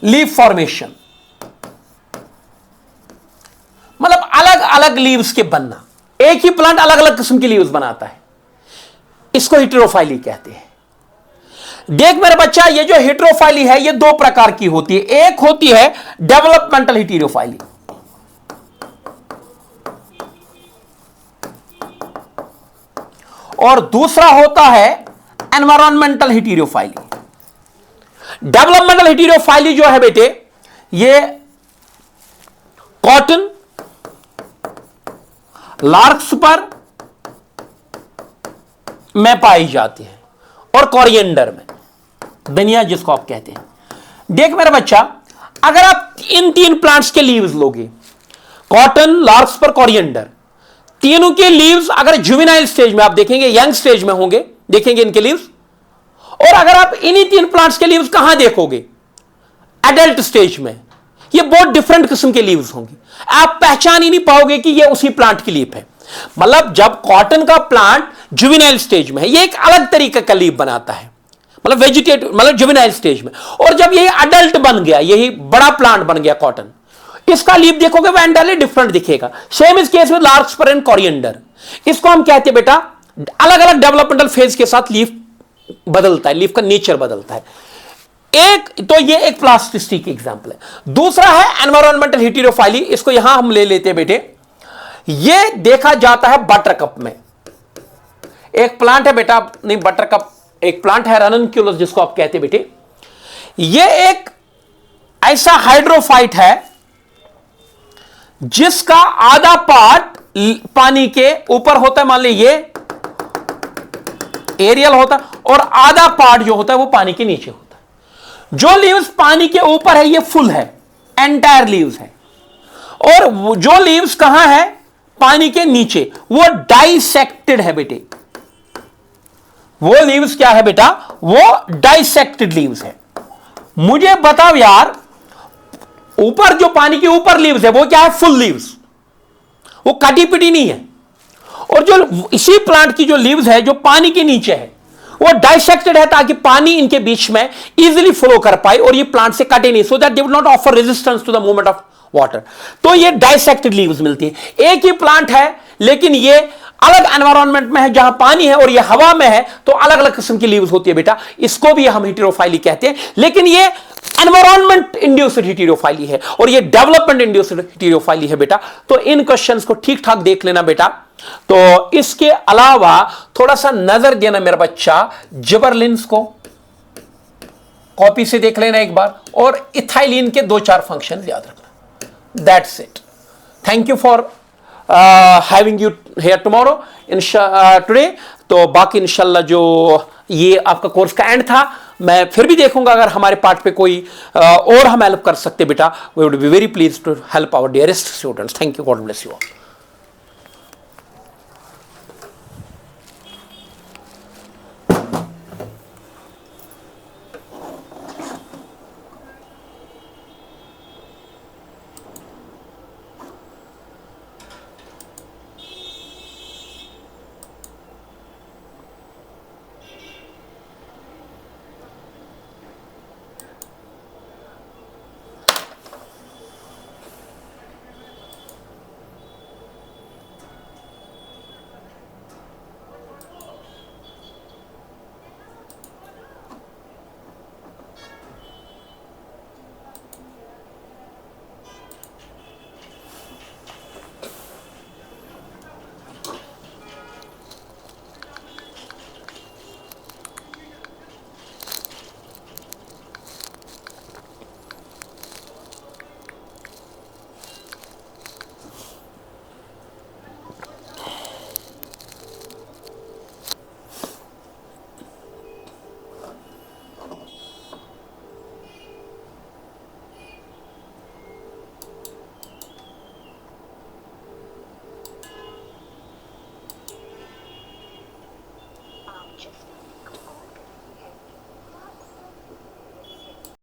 लीफ फॉर्मेशन, मतलब अलग अलग लीव्स के बनना। एक ही प्लांट अलग अलग किस्म की लीव्स बनाता है, इसको हेटेरोफाइली कहते हैं। देख मेरा बच्चा, ये जो हेटेरोफाइली है ये दो प्रकार की होती है। एक होती है डेवलपमेंटल हेटेरोफाइली, और दूसरा होता है एनवायरमेंटल हेटेरोफाइली। डेवलपमेंटल हेटेरोफाइली जो है बेटे, ये कॉटन, लार्क्सपर में पाई जाती है और कोरिएंडर में, धनिया जिसको आप कहते हैं। देख मेरा बच्चा, अगर आप इन 3 प्लांट्स के लीव्स लोगे, कॉटन, लार्क्सपर, कोरिएंडर, तीनों के लीव्स अगर जुवेनाइल स्टेज में आप देखेंगे, यंग स्टेज में होंगे, देखेंगे इनके लीव्स। और अगर आप इन्हीं 3 प्लांट्स के लीव्स कहां देखोगे, एडल्ट स्टेज में, ये बहुत डिफरेंट किस्म के लीव्स होंगे, आप पहचान ही नहीं पाओगे कि ये उसी प्लांट की लीफ है। मतलब जब कॉटन का प्लांट जुवेनाइल स्टेज में है, ये एक अलग तरीके का लीफ बनाता है, मतलब वेजिटेटिव, मतलब जुवेनाइल स्टेज में। और जब ये अडल्ट बन गया, यही बड़ा प्लांट बन गया कॉटन, इसका लीफ देखोगे वो एंटायरली डिफरेंट दिखेगा। सेम इस केस में लार्क्सपर एंड कोरिएंडर, इसको हम कहते हैं बेटा अलग अलग डेवलपमेंटल फेज के साथ लीफ बदलता है, लीफ का नेचर बदलता है। एक तो ये एक प्लास्टिसिटी की एग्जांपल है। दूसरा है एनवायरमेंटल हेटेरोफाइली, इसको यहां हम ले लेते हैं बेटे। ये देखा जाता है बटरकप में, एक प्लांट है बेटा, नहीं बटरकप एक प्लांट है, रननक्यूलस जिसको आप कहते हैं बेटे। ये एक ऐसा हाइड्रोफाइट है जिसका आधा पार्ट पानी के ऊपर होता है, मान लीजिए ये एरियल होता है, और आधा पार्ट जो होता है वो पानी के नीचे होता है। जो लीव्स पानी के ऊपर है ये फुल है, एंटायर लीव्स है। और जो लीव्स कहां है, पानी के नीचे, वो डाइसेक्टेड है बेटे। वो लीव्स क्या है बेटा, वो डाइसेक्टेड लीव्स है। मुझे बताओ यार, ऊपर जो पानी के ऊपर लीव्स है वो क्या है, फुल लीव्स, वो कटी पिटी नहीं है। और जो इसी प्लांट की जो लीव्स है जो पानी के नीचे है वो डाइसेक्टेड है, ताकि पानी इनके बीच में इजीली फ्लो कर पाए और ये प्लांट से कटे नहीं, so that they will not offer resistance to the movement of water. तो ये डाइसेक्टेड लीव्स मिलती है। एक ही प्लांट है लेकिन ये अलग एनवायरमेंट में है, जहां पानी है और ये हवा में है, तो अलग अलग किस्म की लीव्स होती है बेटा। इसको भी हम हेटेरोफाइली कहते हैं, लेकिन ये एनवायरमेंट इंड्यूस्ड हेटेरोफाइली है और ये डेवलपमेंट इंड्यूस्ड हेटेरोफाइली है बेटा। तो इन क्वेश्चंस को ठीक ठाक देख लेना बेटा। तो इसके अलावा थोड़ा सा नजर देना मेरा बच्चा जिबरलिन्स को, कॉपी से देख लेना एक बार, और इथाइलिन के 2-4 फंक्शन याद रखना। That's it. Thank you for having you here tomorrow today. तो बाकी इंशाल्लाह जो ये आपका कोर्स का एंड था, मैं फिर भी देखूंगा अगर हमारे पार्ट पे कोई और हम हेल्प कर सकते बेटा, we would be very pleased to help our dearest students. Thank you, God bless you all.